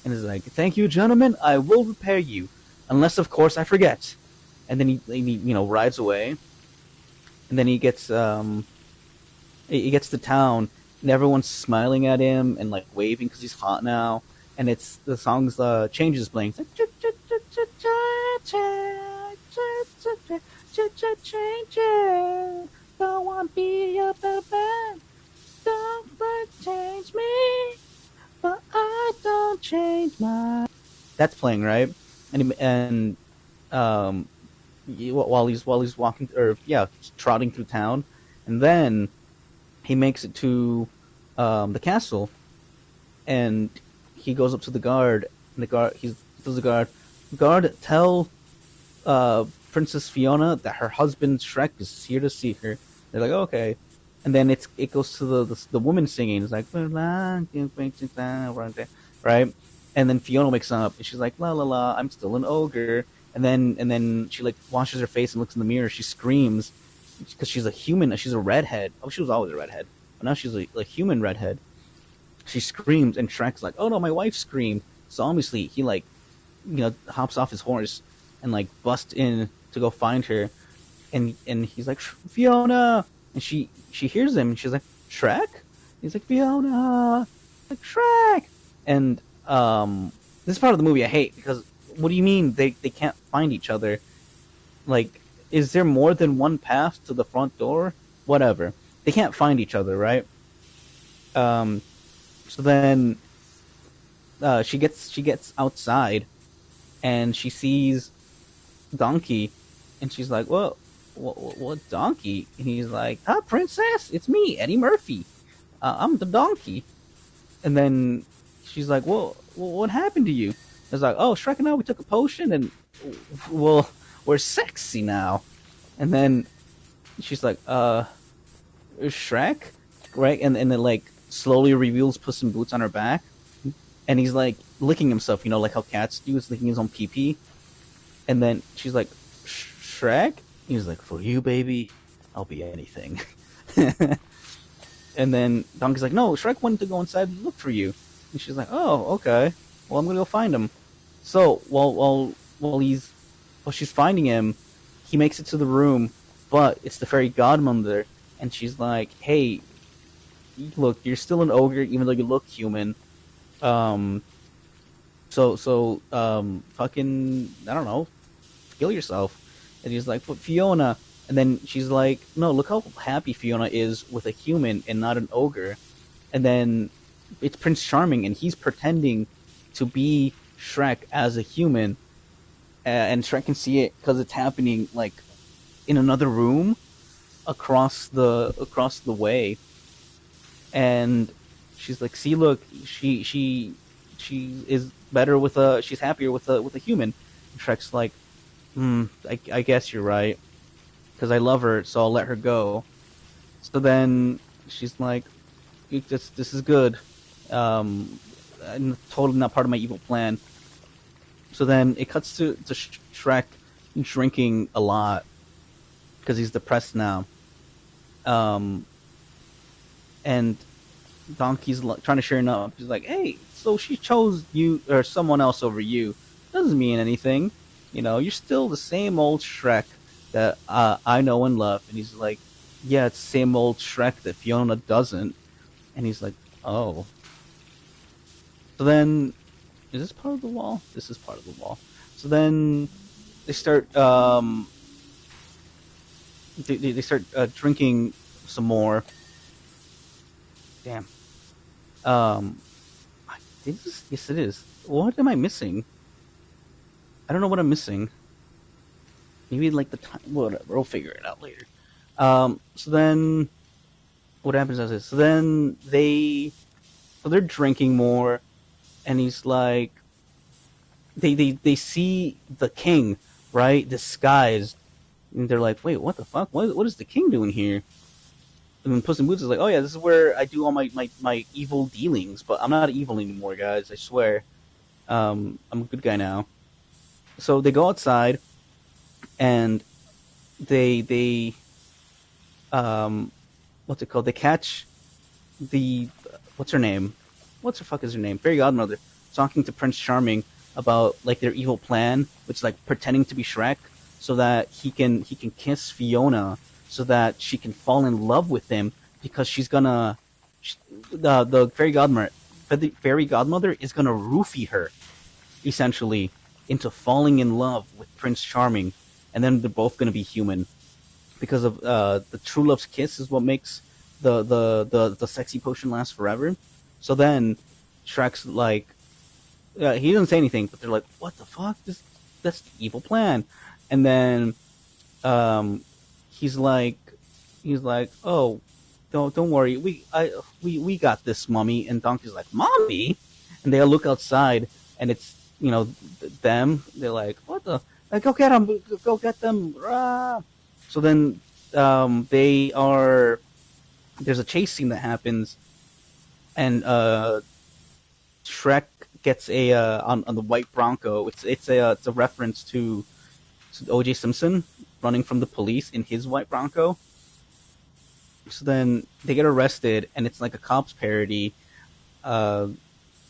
And he's like, "Thank you, gentlemen. I will repair you, unless of course I forget." And then he rides away, and then he gets to town, and everyone's smiling at him and like waving because he's hot now. And it's the song's changes playing. It's like changes. Don't want to be up the band. Don't but change me, but I don't change my. That's playing right, and um while he's walking or yeah trotting through town, and then he makes it to the castle, and he goes up to the guard, and the guard he tells the guard, tell Princess Fiona that her husband Shrek is here to see her. They're like, okay, and then it goes to the woman singing. It's like right, and then Fiona wakes up and she's like, la la la, I'm still an ogre. And then she like washes her face and looks in the mirror. She screams because she's a human. She's a redhead. Oh, she was always a redhead, but now she's a human redhead. She screams, and Shrek's like, "Oh no, my wife screamed." So obviously he like hops off his horse and like busts in to go find her, and he's like, "Fiona," and she hears him, and she's like, "Shrek?" He's like, "Fiona," like Shrek, and this part of the movie I hate because what do you mean they can't find each other? Like, is there more than one path to the front door? Whatever, they can't find each other, right? Um, so then she gets outside and she sees Donkey, and she's like, "Well, what donkey?" And he's like, "Ah, princess, it's me, Eddie Murphy. I'm the donkey." And then she's like, "Well, what happened to you?" It's like, "Oh, Shrek and I, we took a potion, and well, we're sexy now." And then she's like, Shrek, right?" And then like slowly reveals Puss in Boots on her back, and he's like licking himself, like how cats do, is licking his own pee pee. And then she's like, Shrek? He's like, for you, baby, I'll be anything. And then Donkey's like, no, Shrek wanted to go inside and look for you. And she's like, oh, okay. Well, I'm gonna go find him. So while she's finding him, he makes it to the room, but it's the fairy godmother, and she's like, hey, look, you're still an ogre, even though you look human. Um, fucking, I don't know, kill yourself. And he's like, but Fiona. And then she's like, no, look how happy Fiona is with a human and not an ogre. And then it's Prince Charming, and he's pretending to be Shrek as a human. And Shrek can see it because it's happening like in another room across the way. And she's like, see, look, she is better with a, she's happier with a human. And Shrek's like, I guess you're right, because I love her, so I'll let her go. So then she's like, this is good. I'm totally not part of my evil plan. So then it cuts to Shrek drinking a lot because he's depressed now. Um, and Donkey's trying to cheer him up. He's like, hey, so she chose you or someone else over you. Doesn't mean anything. You're still the same old Shrek that I know and love. And he's like, yeah, it's the same old Shrek that Fiona doesn't. And he's like, oh. So then, is this part of the wall? This is part of the wall. So then they start they start drinking some more. Damn. Um, yes, it is. What am I missing? I don't know what I'm missing. Maybe like the time. Whatever. We'll figure it out later. So then what happens is this. So then so they're drinking more, and he's like, they see the king, right, disguised, and they're like, wait, what the fuck? What is the king doing here? And then Puss in Boots is like, oh yeah, this is where I do all my evil dealings, but I'm not evil anymore, guys. I swear. I'm a good guy now. So they go outside and they um what's it called? They catch the what's her name? What's her fuck is her name? Fairy Godmother talking to Prince Charming about like their evil plan, which is like pretending to be Shrek so that he can kiss Fiona so that she can fall in love with him because she's gonna the fairy godmother is gonna roofie her essentially into falling in love with Prince Charming, and then they're both gonna be human because of the true love's kiss is what makes the sexy potion last forever. So then Shrek's like, he doesn't say anything, but they're like, "What the fuck? That's the evil plan." And then um, he's like, "Oh, don't worry, we got this, mommy." And Donkey's like, "Mommy," and they all look outside, and it's them. They're like, "What the? Like, go get them! Go get them!" Rah! So then they are. There's a chase scene that happens, and Shrek gets a on the white Bronco. It's a reference to O.J. Simpson running from the police in his white Bronco. So then they get arrested, and it's like a cops parody. Uh,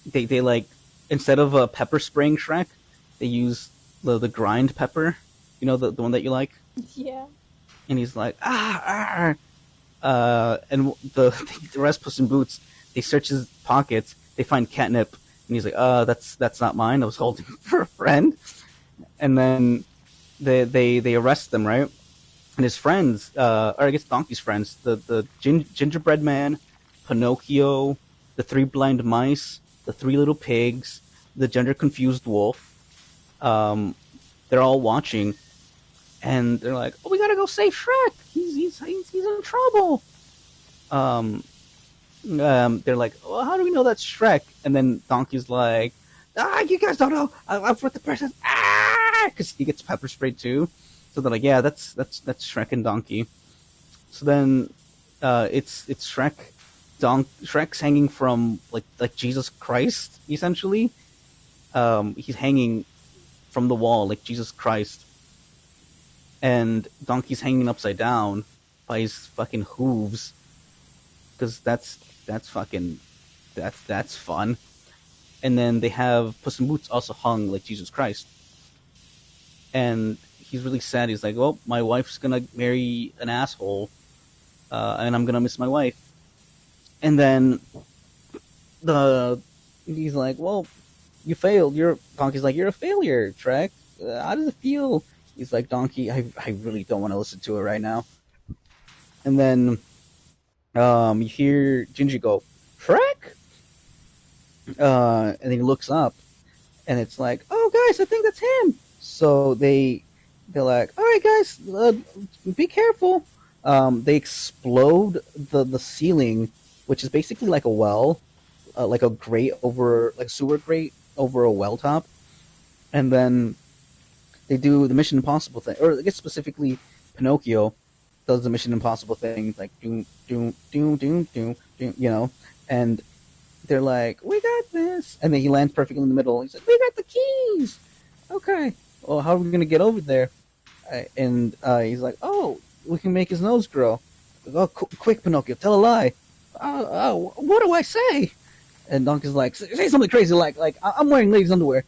they like instead of pepper spraying Shrek, they use the grind pepper. The one that you like. Yeah. And he's like and the rest Puss in Boots. They search his pockets. They find catnip, and he's like, that's not mine. I was holding it for a friend." And then they arrest them, right? And his friends, or I guess Donkey's friends, the gingerbread man, Pinocchio, the three blind mice, the three little pigs, the gender confused wolf. Um, they're all watching, and they're like, "Oh, we gotta go save Shrek. He's in trouble." Um, they're like, "Well, how do we know that's Shrek?" And then Donkey's like, you guys don't know. I'm with the person. Because he gets pepper sprayed too. So they're like, "Yeah, that's Shrek and Donkey." So then, it's Shrek's hanging from like Jesus Christ essentially. He's hanging from the wall like Jesus Christ, and Donkey's hanging upside down by his fucking hooves because that's fucking that's fun. And then they have Puss in Boots also hung like Jesus Christ, and he's really sad. He's like, "Well, my wife's gonna marry an asshole, and I'm gonna miss my wife." And then the he's like, "Well, you failed. Donkey's like, "You're a failure, Shrek. How does it feel?" He's like, "Donkey, I really don't want to listen to it right now." And then you hear Gingy go, "Shrek," and then he looks up, and it's like, "Oh, guys, I think that's him." So they're like, "All right, guys, be careful." They explode the ceiling, which is basically like a well, like a grate over like a sewer grate over a well top, and then they do the Mission Impossible thing, or I guess specifically Pinocchio does the Mission Impossible thing, like doom doom doom doom doom doom, and they're like, "We got this," and then he lands perfectly in the middle. He's like, "We got the keys." Okay, well, how are we gonna get over there? And he's like, "Oh, we can make his nose grow." Oh, quick, Pinocchio, tell a lie. What do I say? And Donkey's like, "Say something crazy, like I'm wearing ladies' underwear."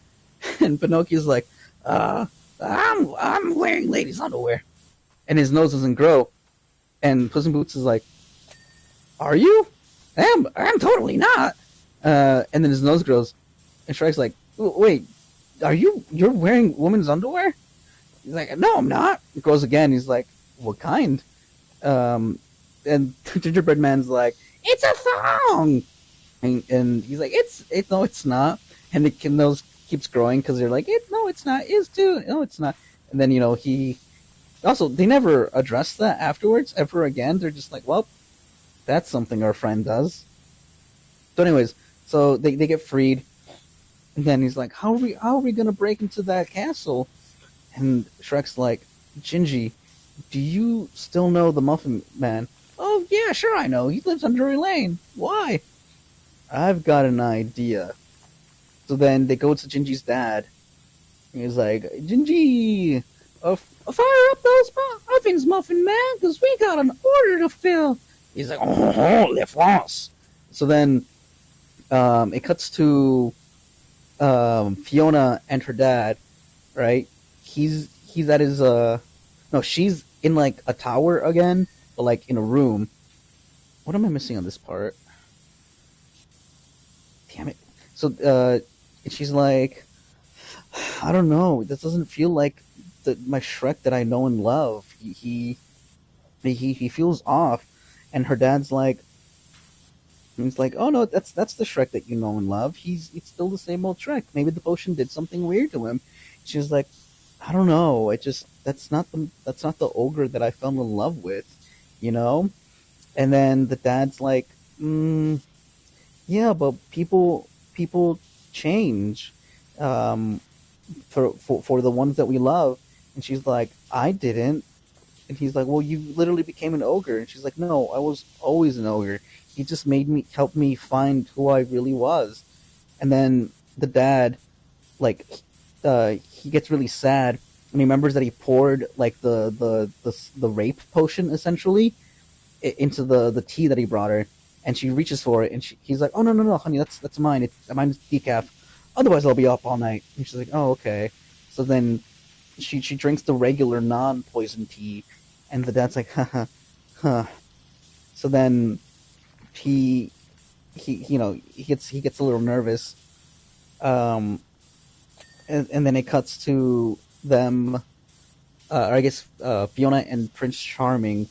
And Pinocchio's like, uh, I'm wearing ladies' underwear," and his nose doesn't grow. And Puss in Boots is like, "Are you?" I'm totally not." And then his nose grows, and Shrek's like, "Wait, you're wearing women's underwear?" He's like, "No, I'm not." It grows again. He's like, "What kind?" Um, and Gingerbread Man's like, "It's a thong," and he's like, "It's no, it's not." And the nose keeps growing because they're like, no, it's not. It's too. No, it's not." And then he Also, they never address that afterwards ever again. They're just like, well, that's something our friend does. So, anyways, so they get freed, and then he's like, how are we gonna break into that castle? And Shrek's like, Gingy, do you still know the Muffin Man? Oh yeah, sure I know. He lives on Drury Lane. Why? I've got an idea. So then they go to Gingy's dad. And he's like, Gingy, fire up those muffins, Muffin Man, because we got an order to fill. He's like, oh, le France. So then it cuts to Fiona and her dad, right? He's at his no, she's in like a tower again, but like in a room. What am I missing on this part? Damn it. So she's like, I don't know. This doesn't feel like my Shrek that I know and love. He feels off, and her dad's like, he's like, oh no, that's the Shrek that you know and love. It's still the same old Shrek. Maybe the potion did something weird to him. She's like, I don't know. I just that's not the ogre that I fell in love with, you know. And then the dad's like, yeah, but people change, um, for the ones that we love. And she's like, I didn't. And he's like, well, you literally became an ogre. And she's like, no, I was always an ogre. He just help me find who I really was. And then the dad, like, he gets really sad and he remembers that he poured like the rape potion essentially into the tea that he brought her, and she reaches for it, and he's like, "Oh no, no, no, honey, that's mine. Mine's decaf. Otherwise, I'll be up all night." And she's like, "Oh, okay." So then she drinks the regular non-poison tea, and the dad's like, "Huh, huh." So then he he gets a little nervous, um, and then it cuts to them. Or I guess Fiona and Prince Charming,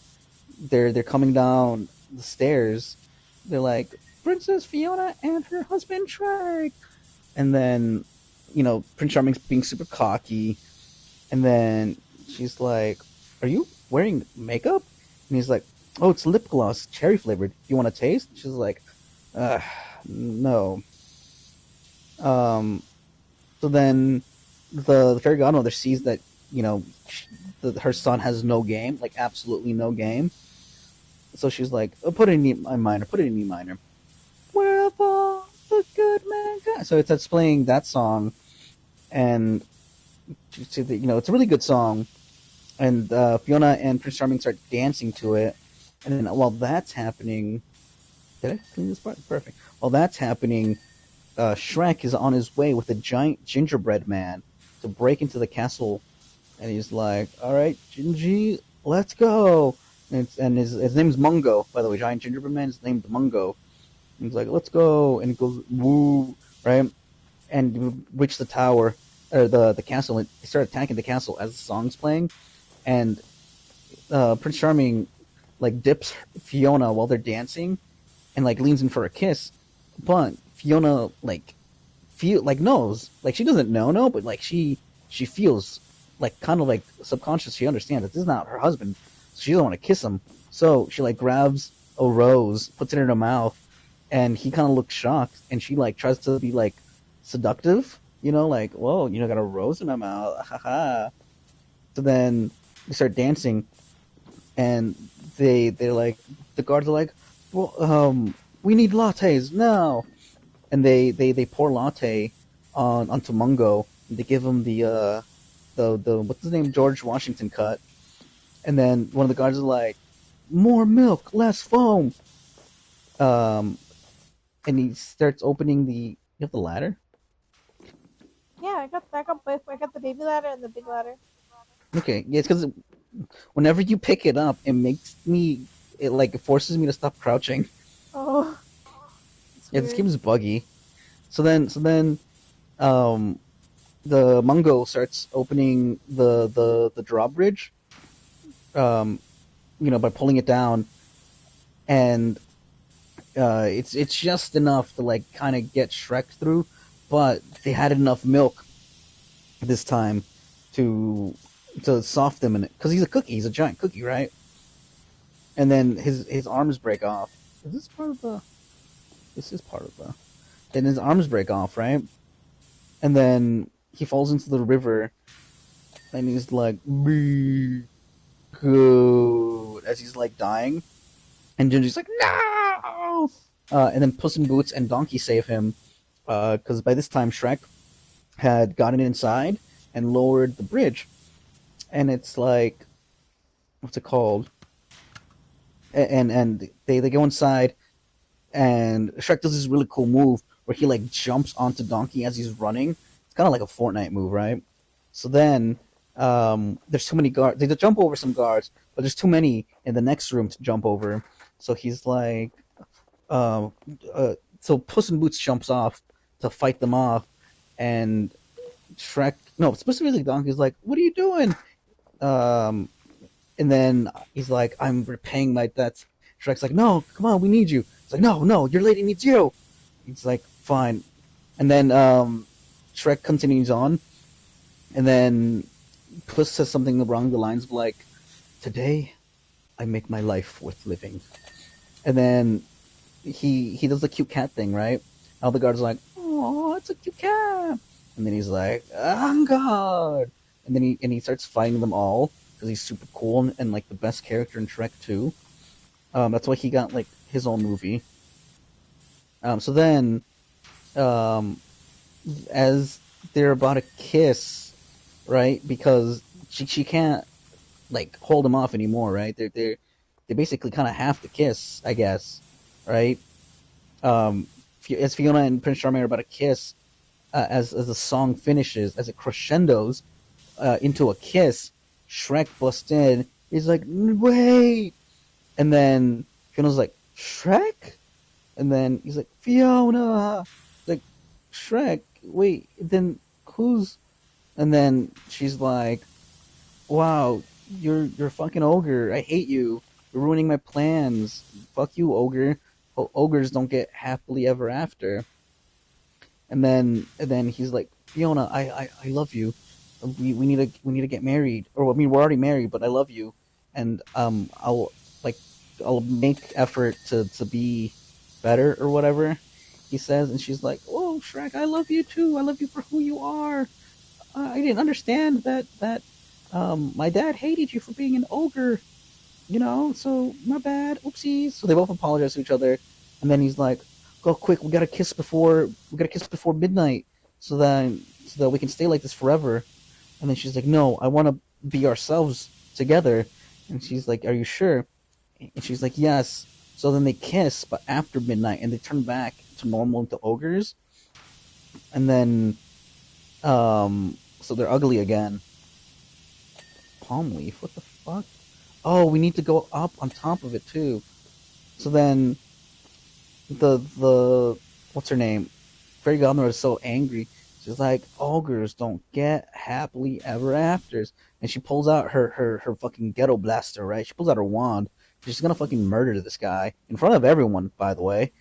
they're coming down the stairs. They're like, Princess Fiona and her husband Shrek. And then, Prince Charming's being super cocky. And then she's like, are you wearing makeup? And he's like, oh, it's lip gloss, cherry flavored. You want a taste? She's like, no. Um, so then the fairy godmother sees that, her son has no game, like absolutely no game. So she's like, put it in E minor, put it in E minor. Where have all the good men gone? So it's playing that song, and it's a really good song. And Fiona and Prince Charming start dancing to it, and then while that's happening, did I clean this part? Perfect. While that's happening, Shrek is on his way with a giant gingerbread man to break into the castle, and he's like, "All right, Gingy, let's go." And his name's Mungo, by the way. Giant gingerbread man is named Mungo. And he's like, "Let's go," and he goes, "Woo!" Right? And we reach the tower or the castle, and they start attacking the castle as the song's playing. And Prince Charming like dips Fiona while they're dancing, and like leans in for a kiss, but Fiona knows, like she doesn't know, no, but like she feels like kind of like subconscious, she understands that this is not her husband, so she doesn't want to kiss him. So she like grabs a rose, puts it in her mouth, and he kind of looks shocked, and she like tries to be like seductive, like, whoa, got a rose in my mouth, haha. So then they start dancing, and they're like, the guards are like, well, we need lattes now, and they pour latte onto Mungo. They give him the what's his name, George Washington cut, and then one of the guards is like, more milk, less foam. Um, and he starts opening you have the ladder. Yeah, I got both. I got the baby ladder and the big ladder. Okay, yeah, it's because whenever you pick it up, it forces me to stop crouching. Oh, it's Yeah, this weird. game is buggy. So then, um, the Mungo starts opening the drawbridge, um, by pulling it down, and it's just enough to like kind of get Shrek through, but they had enough milk this time to to soft him, and because he's a cookie, he's a giant cookie, right? And then his arms break off. Is this part of the? This is part of the. Then his arms break off, right? And then he falls into the river, and he's like, "Be good," as he's like dying, and Ginger's like, "No!" And then Puss in Boots and Donkey save him, because by this time Shrek had gotten inside and lowered the bridge, and it's like, what's it called? And they go inside, and Shrek does this really cool move where he like jumps onto Donkey as he's running. It's kind of like a Fortnite move, right? So then there's too many guards. They jump over some guards, but there's too many in the next room to jump over. So he's like, uh, so Puss in Boots jumps off to fight them off, and Shrek, no, specifically Donkey's like, "What are you doing?" Um, and then he's like, "I'm repaying my debts." Shrek's like, "No, come on, we need you." It's like, "No, no, your lady needs you." He's like, "Fine." And then Shrek continues on, and then Puss says something along the lines of like, "Today I make my life worth living." And then he does the cute cat thing, right? All the guards are like, "Oh, it's a cute cat." And then he's like, "Oh God!" And he starts fighting them all because he's super cool and like the best character in Shrek 2. That's why he got like his own movie. So then, um, as they're about to kiss, right? Because she can't like hold him off anymore, right? They basically kind of have to kiss, I guess, right? Um, as Fiona and Prince Charming are about to kiss, as the song finishes, as it crescendos into a kiss, Shrek busts in. He's like, "Wait!" And then Fiona's like, "Shrek?" And then he's like, "Fiona!" Like, "Shrek, wait, then who's?" And then she's like, "Wow, you're a fucking ogre. I hate you. You're ruining my plans. Fuck you, ogre. Ogres don't get happily ever after." And then he's like, "Fiona, I love you. We need to get married. Or I mean, we're already married, but I love you, and like I'll make effort to be better or whatever." He says, and she's like, "Oh, Shrek, I love you too. I love you for who you are. I didn't understand that my dad hated you for being an ogre, so my bad. Oopsies." So they both apologize to each other, and then he's like, "Go quick, we gotta kiss before midnight, so that we can stay like this forever." And then she's like, "No, I want to be ourselves together." And she's like, "Are you sure?" And she's like, "Yes." So then they kiss, but after midnight, and they turn back to normal to ogres, and then so they're ugly again. Palm leaf, what the fuck? Oh, we need to go up on top of it too. So then the what's her name? Fairy Godmother is so angry. She's like, "Ogres don't get happily ever afters," and she pulls out her fucking ghetto blaster. Right? She pulls out her wand. She's gonna fucking murder this guy in front of everyone. By the way,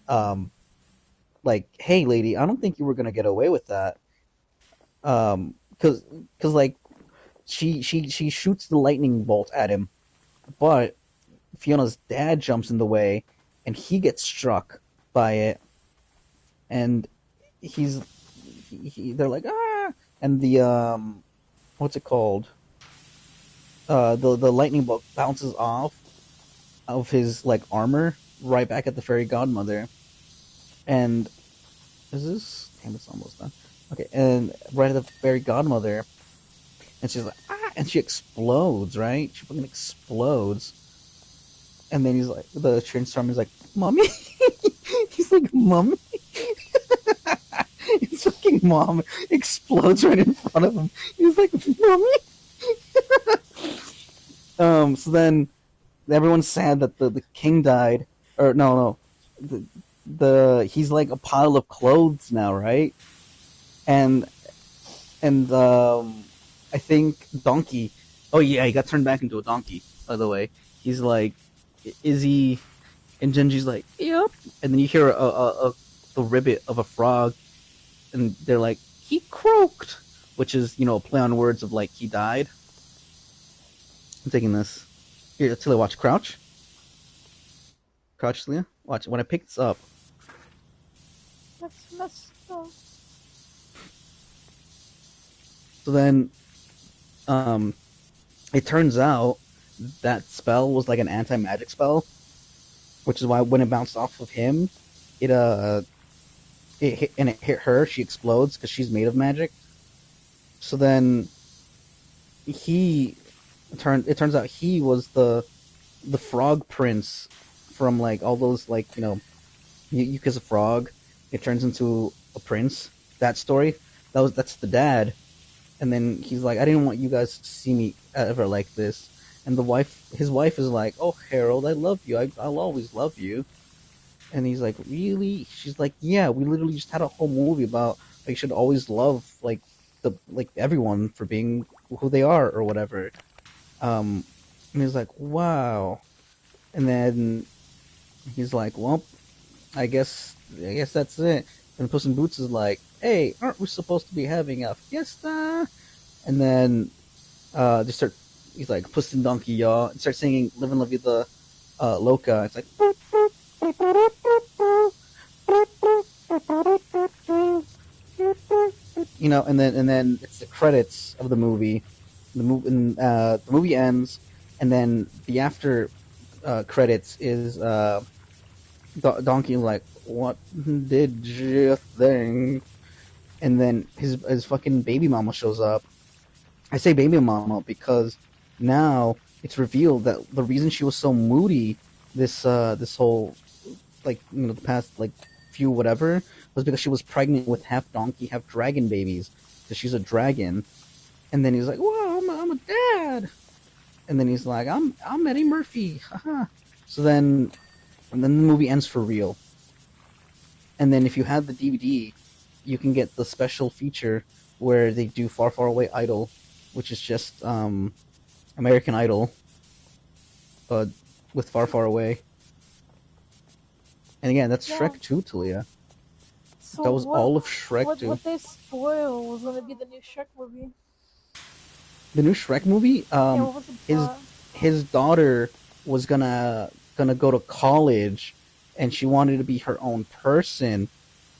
um, like, "Hey, lady, I don't think you were gonna get away with that." Cause like she shoots the lightning bolt at him, but Fiona's dad jumps in the way, and he gets struck by it, and he's they're like, "Ah!" And the what's it called? The lightning bolt bounces off of his like armor right back at the fairy godmother. And is this? Damn, it's almost done. Okay, and right at the fairy godmother, and she's like, "Ah!" And she explodes. Right? She fucking explodes. And then he's like, the Prince Charming's like, "Mommy." He's like, "Mommy." His fucking mom explodes right in front of him. He's like, "Mommy." So then everyone's sad that the king died, or no, no, the he's like a pile of clothes now, right? And and I think Donkey. Oh yeah, he got turned back into a donkey. By the way, he's like, "Is he?" And Genji's like, "Yep." And then you hear the ribbit of a frog, and they're like, "He croaked," which is a play on words of like he died. I'm taking this. Here, Talia, watch. Crouch. Crouch, Talia. Watch. When I pick this up, That's messed up. so then um, it turns out that spell was like an anti-magic spell, which is why when it bounced off of him, it it hit, and it hit her. She explodes because she's made of magic. So then he it turns out he was the frog prince from like all those like you kiss a frog, it turns into a prince. That story, that's the dad. And then he's like, I didn't want you guys to see me ever like this. And his wife is like, oh Harold, I love you. I'll always love you. And he's like, really? She's like, yeah. We literally just had a whole movie about like you should always love like everyone for being who they are or whatever. Um, and he's like, wow. And then he's like, well, I guess that's it. And Puss in Boots is like, hey, aren't we supposed to be having a fiesta? And then they start. He's like, Puss and Donkey, y'all, and start singing "Livin' La Vida Loca." It's like, and then it's the credits of the movie. The movie ends, and then the after credits is Donkey like, what did you think? And then his fucking baby mama shows up. I say baby mama because now it's revealed that the reason she was so moody this whole the past like few whatever was because she was pregnant with half donkey half dragon babies because she's a dragon. And then he's like, "Whoa, I'm a dad." And then he's like, I'm Eddie Murphy." Haha. So then and then the movie ends for real. And then if you have the DVD, you can get the special feature where they do Far Far Away Idol, which is just American Idol, uh, with Far Far Away. And again, that's Yeah. Shrek 2, Talia. So That was all of Shrek 2. what they spoil was gonna be the new Shrek movie. The new Shrek movie, Yeah, what was the his plot? his daughter was gonna go to college, and she wanted to be her own person,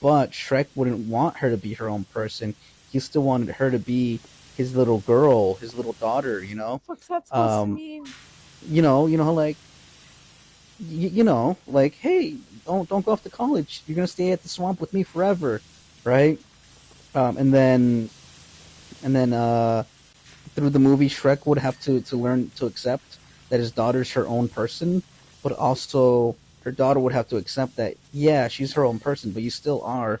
but Shrek wouldn't want her to be her own person. He still wanted her to be his little girl, his little daughter. What's that supposed to Um, mean? like like, hey, don't go off to college. You're gonna stay at the swamp with me forever, right? And then through the movie, Shrek would have to learn to accept that his daughter's her own person, but also her daughter would have to accept that yeah, she's her own person, but you still are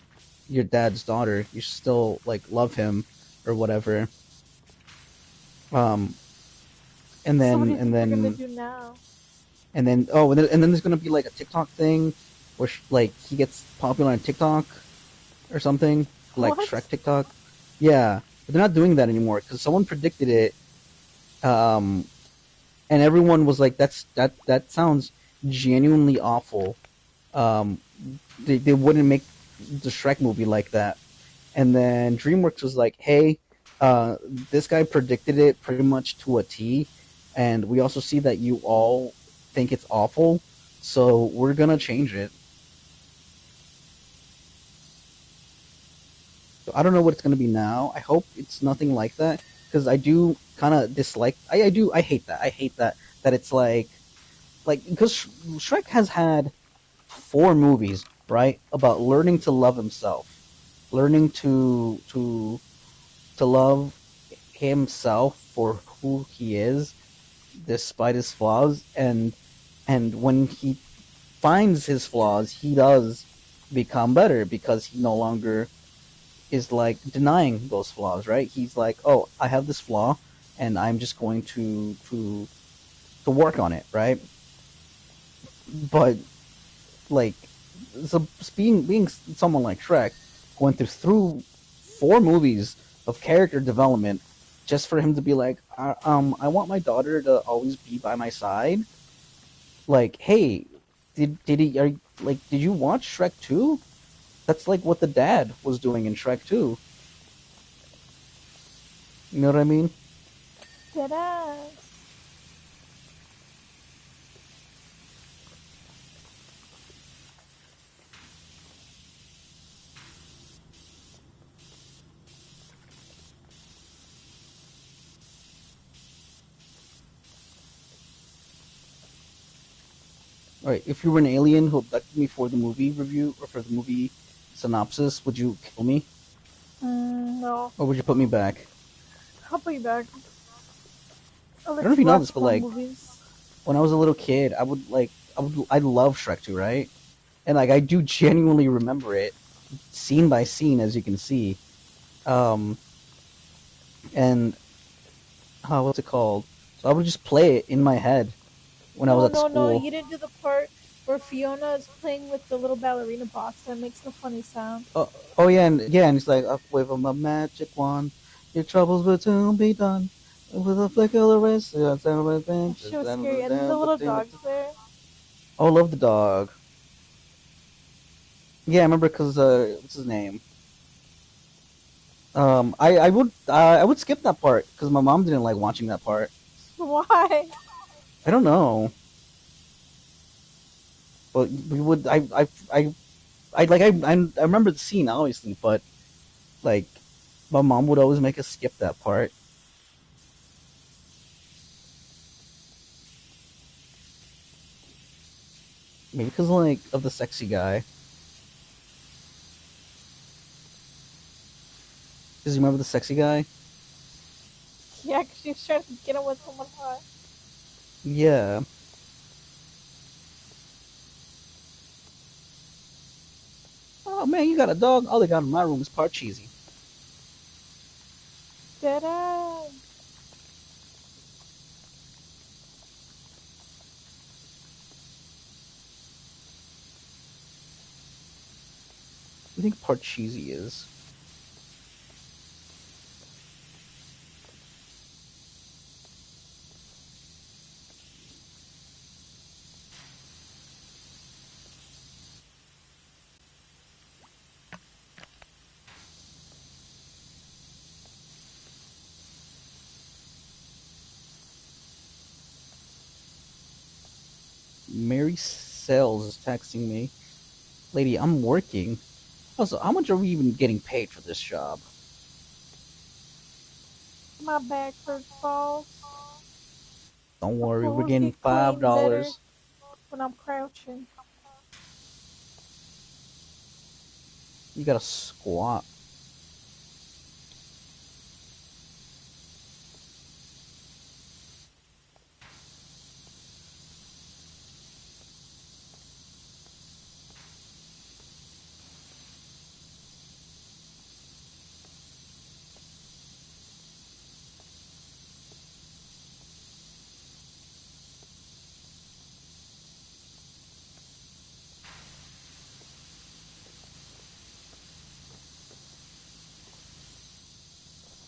your dad's daughter. You still like love him or whatever. Um, and So what do then you and think they're gonna then do now? and then there's gonna be like a TikTok thing where like he gets popular on TikTok or something like What? Shrek TikTok. Yeah, but they're not doing that anymore because someone predicted it. Um, and everyone was like, that sounds genuinely awful." Um, they wouldn't make the Shrek movie like that. And then DreamWorks was like, "Hey, this guy predicted it pretty much to a T, and we also see that you all think it's awful, so we're gonna change it." So I don't know what it's gonna be now. I hope it's nothing like that because I do kind of dislike. I hate that. I hate that it's because Shrek has had four movies, right, about learning to love himself, learning to love himself for who he is, despite his flaws, and when he finds his flaws, he does become better because he no longer is like denying those flaws, right? He's like, oh, I have this flaw, and I'm just going to work on it, right? But like so being someone like Shrek going through four movies of character development just for him to be like, I want my daughter to always be by my side. Like, hey, did you watch Shrek 2? That's like what the dad was doing in Shrek 2. You know what I mean? Deadass. All right, if you were an alien who abducted me for the movie review or for the movie synopsis, would you kill me No. or would you put me back? I'll put you back. I'll I don't know let if you you know watch this, but more like movies. when I was a little kid, I love Shrek 2, right? And like I do genuinely remember it scene by scene, as you can see. Um, and what's it called? So I would just play it in my head when I was No, at no, no. school. You didn't do the part where Fiona is playing with the little ballerina box that makes the funny sound. Oh yeah, and it's like up with a magic wand, your troubles will soon be done. With a flick of the wrist, That shit was scary. And then the little dog's there. oh, I love the dog. Yeah, I remember because what's his name? I would skip that part because my mom didn't like watching that part. Why? I don't know, but we would I remember the scene obviously, but like my mom would always make us skip that part. Maybe because like of the sexy guy. Because you remember the sexy guy? Yeah, because she was trying to get him with someone hot. Yeah. Oh man, you got a dog? All they got in my room is part cheesy. Deadass. What do you think part cheesy is? Mary Sells is texting me. Lady, I'm working. Also, how much are we even getting paid for this job? My back hurts, balls. Don't The worry, we're floors getting get five clean better dollars. when I'm crouching. You gotta squat.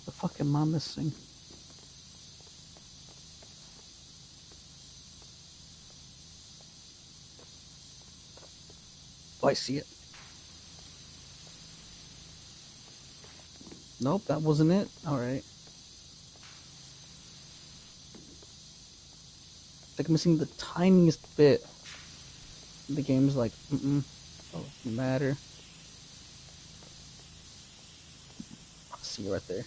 The fuck am I missing? Oh, I see it. Nope, that wasn't it. All right. It's like missing the tiniest bit. The game's like, oh, doesn't matter. I see you right there.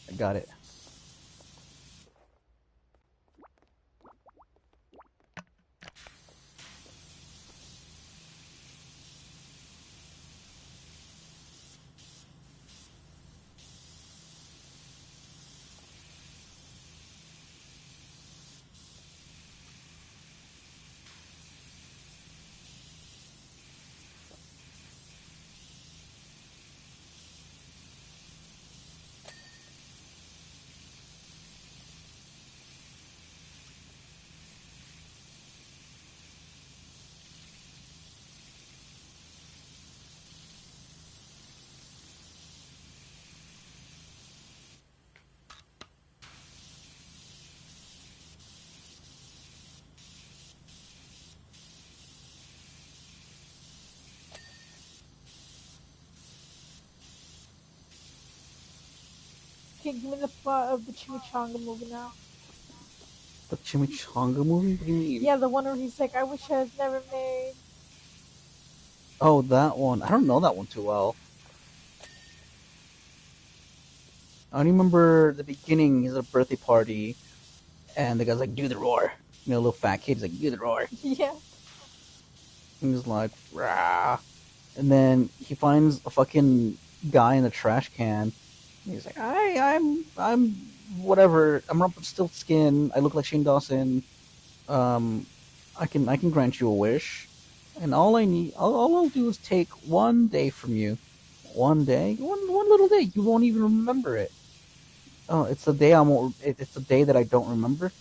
I got it. Okay, give me the plot of the Chimichanga movie now. The Chimichanga movie? What do you mean? Yeah, the one where he's like, I wish I was never married. Oh, that one. I don't know that one too well. I only remember the beginning. He's at a birthday party, and the guy's like, "Do the roar." You know, little fat kid. He's like, "Do the roar." Yeah. And he's like, "Rah." And then he finds a fucking guy in a trash can. And he's like, I'm whatever. I'm Rumpelstiltskin. I look like Shane Dawson. Um, I can grant you a wish, and all I'll do is take one day from you, one day, one little day. You won't even remember it. Oh, it's the day it's the day that I don't remember.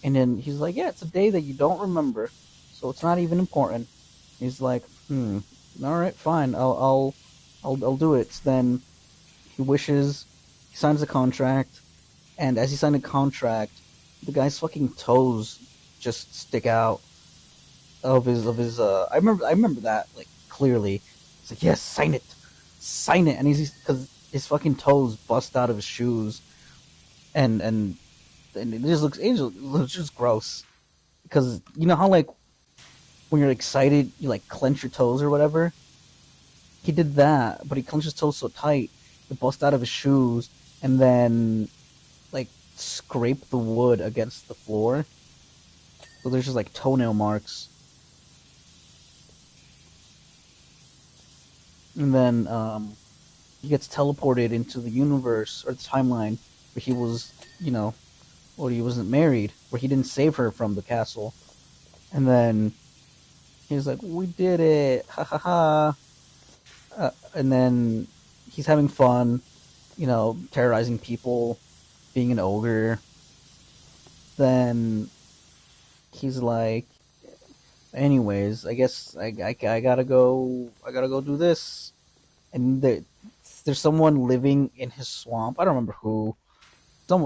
And then he's like, yeah, it's a day that you don't remember, so it's not even important. He's like, all right, fine, I'll do it. So then he wishes, he signs the contract, and as he signed the contract, the guy's fucking toes just stick out of his. I remember that like clearly. It's like, yes, sign it, and he's because his fucking toes bust out of his shoes, and and and it looks just gross because you know how like when you're excited you like clench your toes or whatever. He did that, but he clenched his toes so tight it bust out of his shoes, and then like scrape the wood against the floor. So there's just like toenail marks. And then he gets teleported into the universe or the timeline where he was, you know, where he wasn't married, where he didn't save her from the castle. And then he's like, "We did it, ha ha ha!" And then he's having fun, you know, terrorizing people, being an ogre. Then he's like, "Anyways, I guess I gotta go. I gotta go do this." And there's someone living in his swamp. I don't remember who.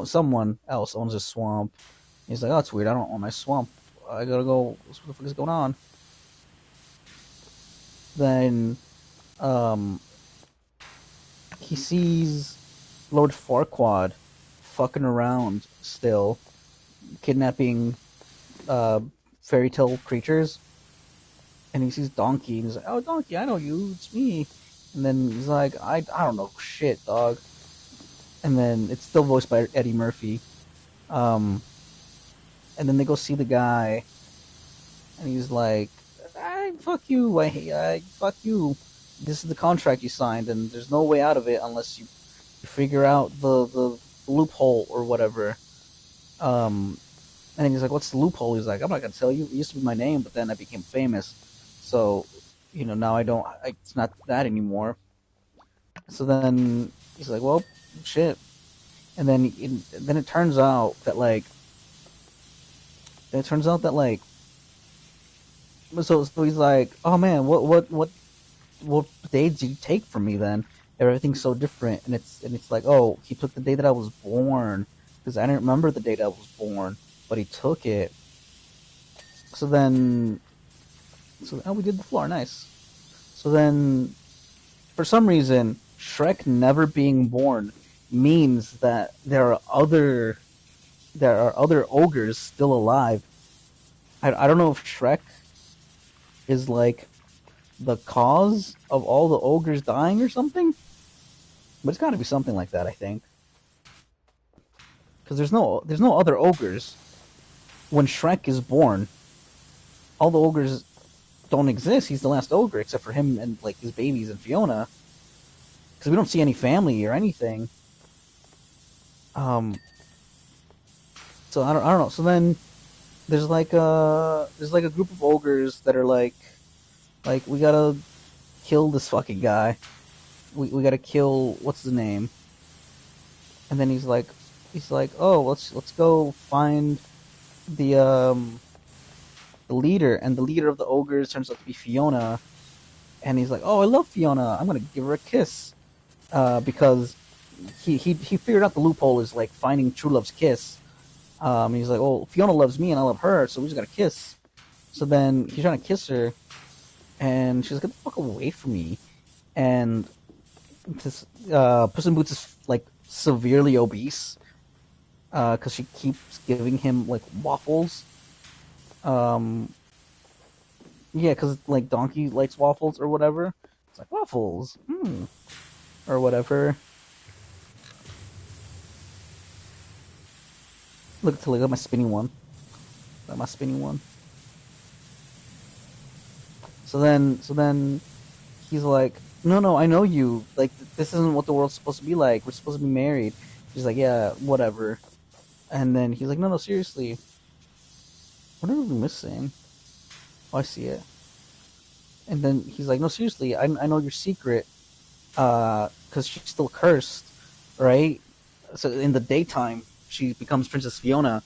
Someone else owns his swamp. He's like, "Oh, it's weird. I don't own my swamp. I gotta go. What the fuck is going on?" Then um, he sees Lord Farquaad fucking around still, kidnapping uh, fairy tale creatures. And he sees Donkey, and he's like, "Oh, Donkey, I know you. It's me." And then he's like, I don't know shit, dog." And then it's still voiced by Eddie Murphy. Um, and then they go see the guy, and he's like, fuck you, fuck you. This is the contract you signed, and there's no way out of it unless you figure out the loophole or whatever." Um, and then he's like, "What's the loophole?" He's like, "I'm not gonna tell you. It used to be my name, but then I became famous, so you know now I don't. It's not that anymore." So then he's like, "Well, shit." And then it turns out that like so he's like, "Oh man, what day did you take from me then? Everything's so different." And it's like, "Oh, he took the day that I was born because I didn't remember the day that I was born, but he took it." So then, oh, we did the floor, nice. So then, for some reason, Shrek never being born means that there are other ogres still alive. I don't know if Shrek is like the cause of all the ogres dying or something, but it's got to be something like that, I think. Because there's no other ogres when Shrek is born. All the ogres don't exist. He's the last ogre, except for him and like his babies and Fiona. Because we don't see any family or anything. Um, so I don't know. So then there's like a group of ogres that are like we gotta kill this fucking guy. We gotta kill what's the name? And then he's like, oh, let's go find the um the leader, and the leader of the ogres turns out to be Fiona, and he's like, oh, I love Fiona, I'm gonna give her a kiss, because he figured out the loophole is like finding true love's kiss. He's like, oh, Fiona loves me and I love her, so we just gotta kiss. So then he's trying to kiss her, and she's like, get the fuck away from me. And this Puss in Boots is like severely obese, because she keeps giving him like waffles. Um, yeah, because like Donkey likes waffles or whatever. It's like waffles, or whatever. Look at my spinny one. Look at my spinny one. So then he's like, no, no, I know you. Like, this isn't what the world's supposed to be like. We're supposed to be married. She's like, yeah, whatever. And then he's like, no, no, seriously. What are we missing? Oh, I see it. And then he's like, no, seriously, I know your secret. Because she's still cursed, right? So in the daytime, she becomes Princess Fiona,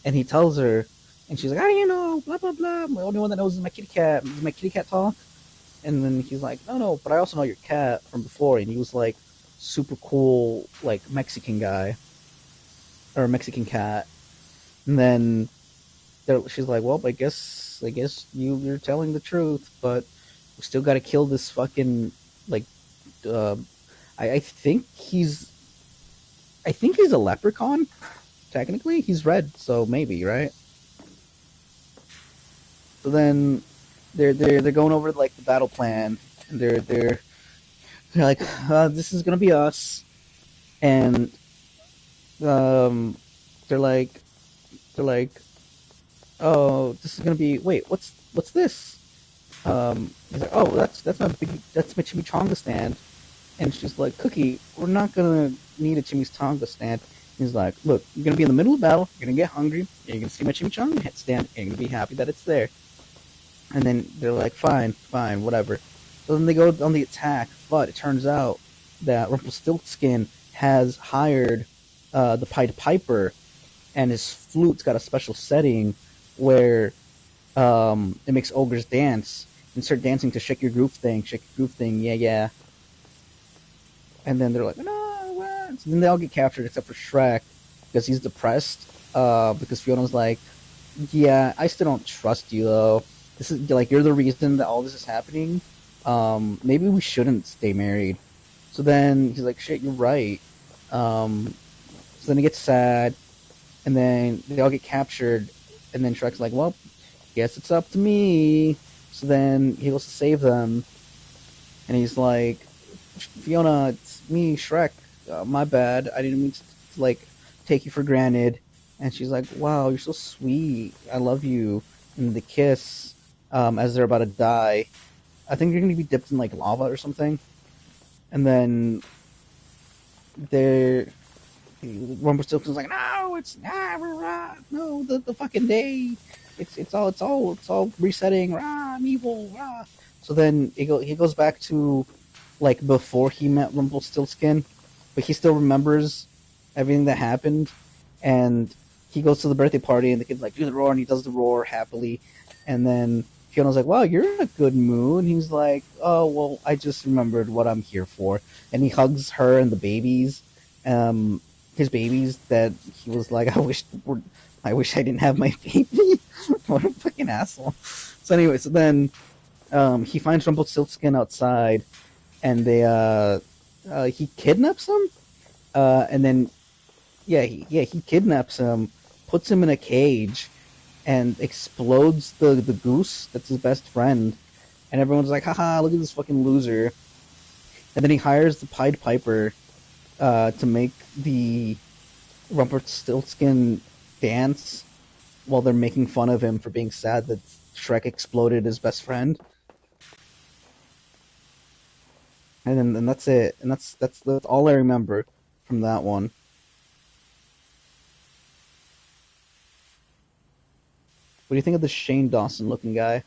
and he tells her, and she's like, how do you know? Blah, blah, blah. The only one that knows is my kitty cat. Is my kitty cat talk? And then he's like, no, no, but I also know your cat from before. And he was like, super cool, like Mexican guy or Mexican cat. And then she's like, well, I guess you're telling the truth, but we still got to kill this fucking like. Uh, I think he's a leprechaun. Technically, he's red, so maybe right. So then they're going over like the battle plan, and they're like, this is gonna be us, and um, they're like they're like, oh, this is gonna be. Wait, what's this? He's like, oh, that's my chimichanga stand. And she's like, Cookie, we're not gonna need a chimichanga stand. He's like, look, you're gonna be in the middle of battle, you're gonna get hungry, you're gonna see my chimichanga stand, and you're gonna be happy that it's there. And then they're like, fine, fine, whatever. So then they go on the attack, but it turns out that Rumpelstiltskin has hired the Pied Piper, and his flute's got a special setting where it makes ogres dance and start dancing to shake your groove thing, yeah, yeah. And then they're like, no, what? So then they all get captured except for Shrek because he's depressed. Because Fiona's like, yeah, I still don't trust you though. This is like you're the reason that all this is happening. Maybe we shouldn't stay married. So then he's like, shit, you're right. Um, so then he gets sad, and then they all get captured, and then Shrek's like, well, guess it's up to me. So then he goes to save them, and he's like, Fiona, it's me, Shrek. My bad. I didn't mean to like take you for granted. And she's like, wow, you're so sweet. I love you. And the kiss, as they're about to die. I think you're gonna be dipped in like lava or something. And then they're Rumpelstiltskin's like, no, it's no, the fucking day. It's all resetting. Rah, I'm evil. Rah. So then he goes back to like before he met Rumpelstiltskin, but he still remembers everything that happened. And he goes to the birthday party, and the kid's like, "Do the roar," and he does the roar happily. And then Fiona's like, "Wow, you're in a good mood." And he's like, "Oh well, I just remembered what I'm here for." And he hugs her and the babies, um, his babies that he was like, I wish I didn't have my baby." What a fucking asshole. So anyway, so then he finds Rumpelstiltskin outside, and he kidnaps him, and then he kidnaps him, puts him in a cage, and explodes the goose that's his best friend, and everyone's like, haha, look at this fucking loser. And then he hires the Pied Piper to make the Rumpelstiltskin dance while they're making fun of him for being sad that Shrek exploded his best friend. And that's it. And that's all I remember from that one. What do you think of the Shane Dawson looking guy?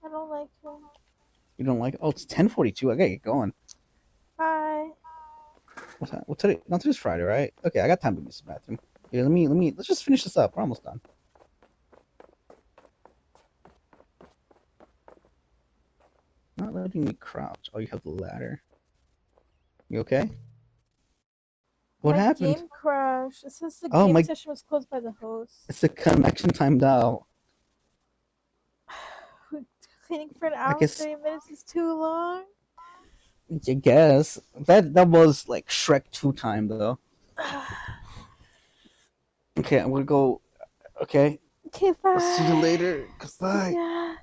I don't like him. You don't like? Oh, it's 10:42. I gotta get going. Bye. What's that? What's today? Not today's Friday, right? Okay, I got time to use the bathroom. Yeah, let's just finish this up. We're almost done. Not letting me crouch. Oh, you have the ladder. You okay? What My happened? game crashed. It says the Oh game my! session was closed by the host. It's the connection timed out. Cleaning for an I hour and guess 30 minutes is too long. I guess that was like Shrek 2 time though. Okay, I'm gonna go. Okay, Okay, I'll see you bye. later. See Goodbye. ya.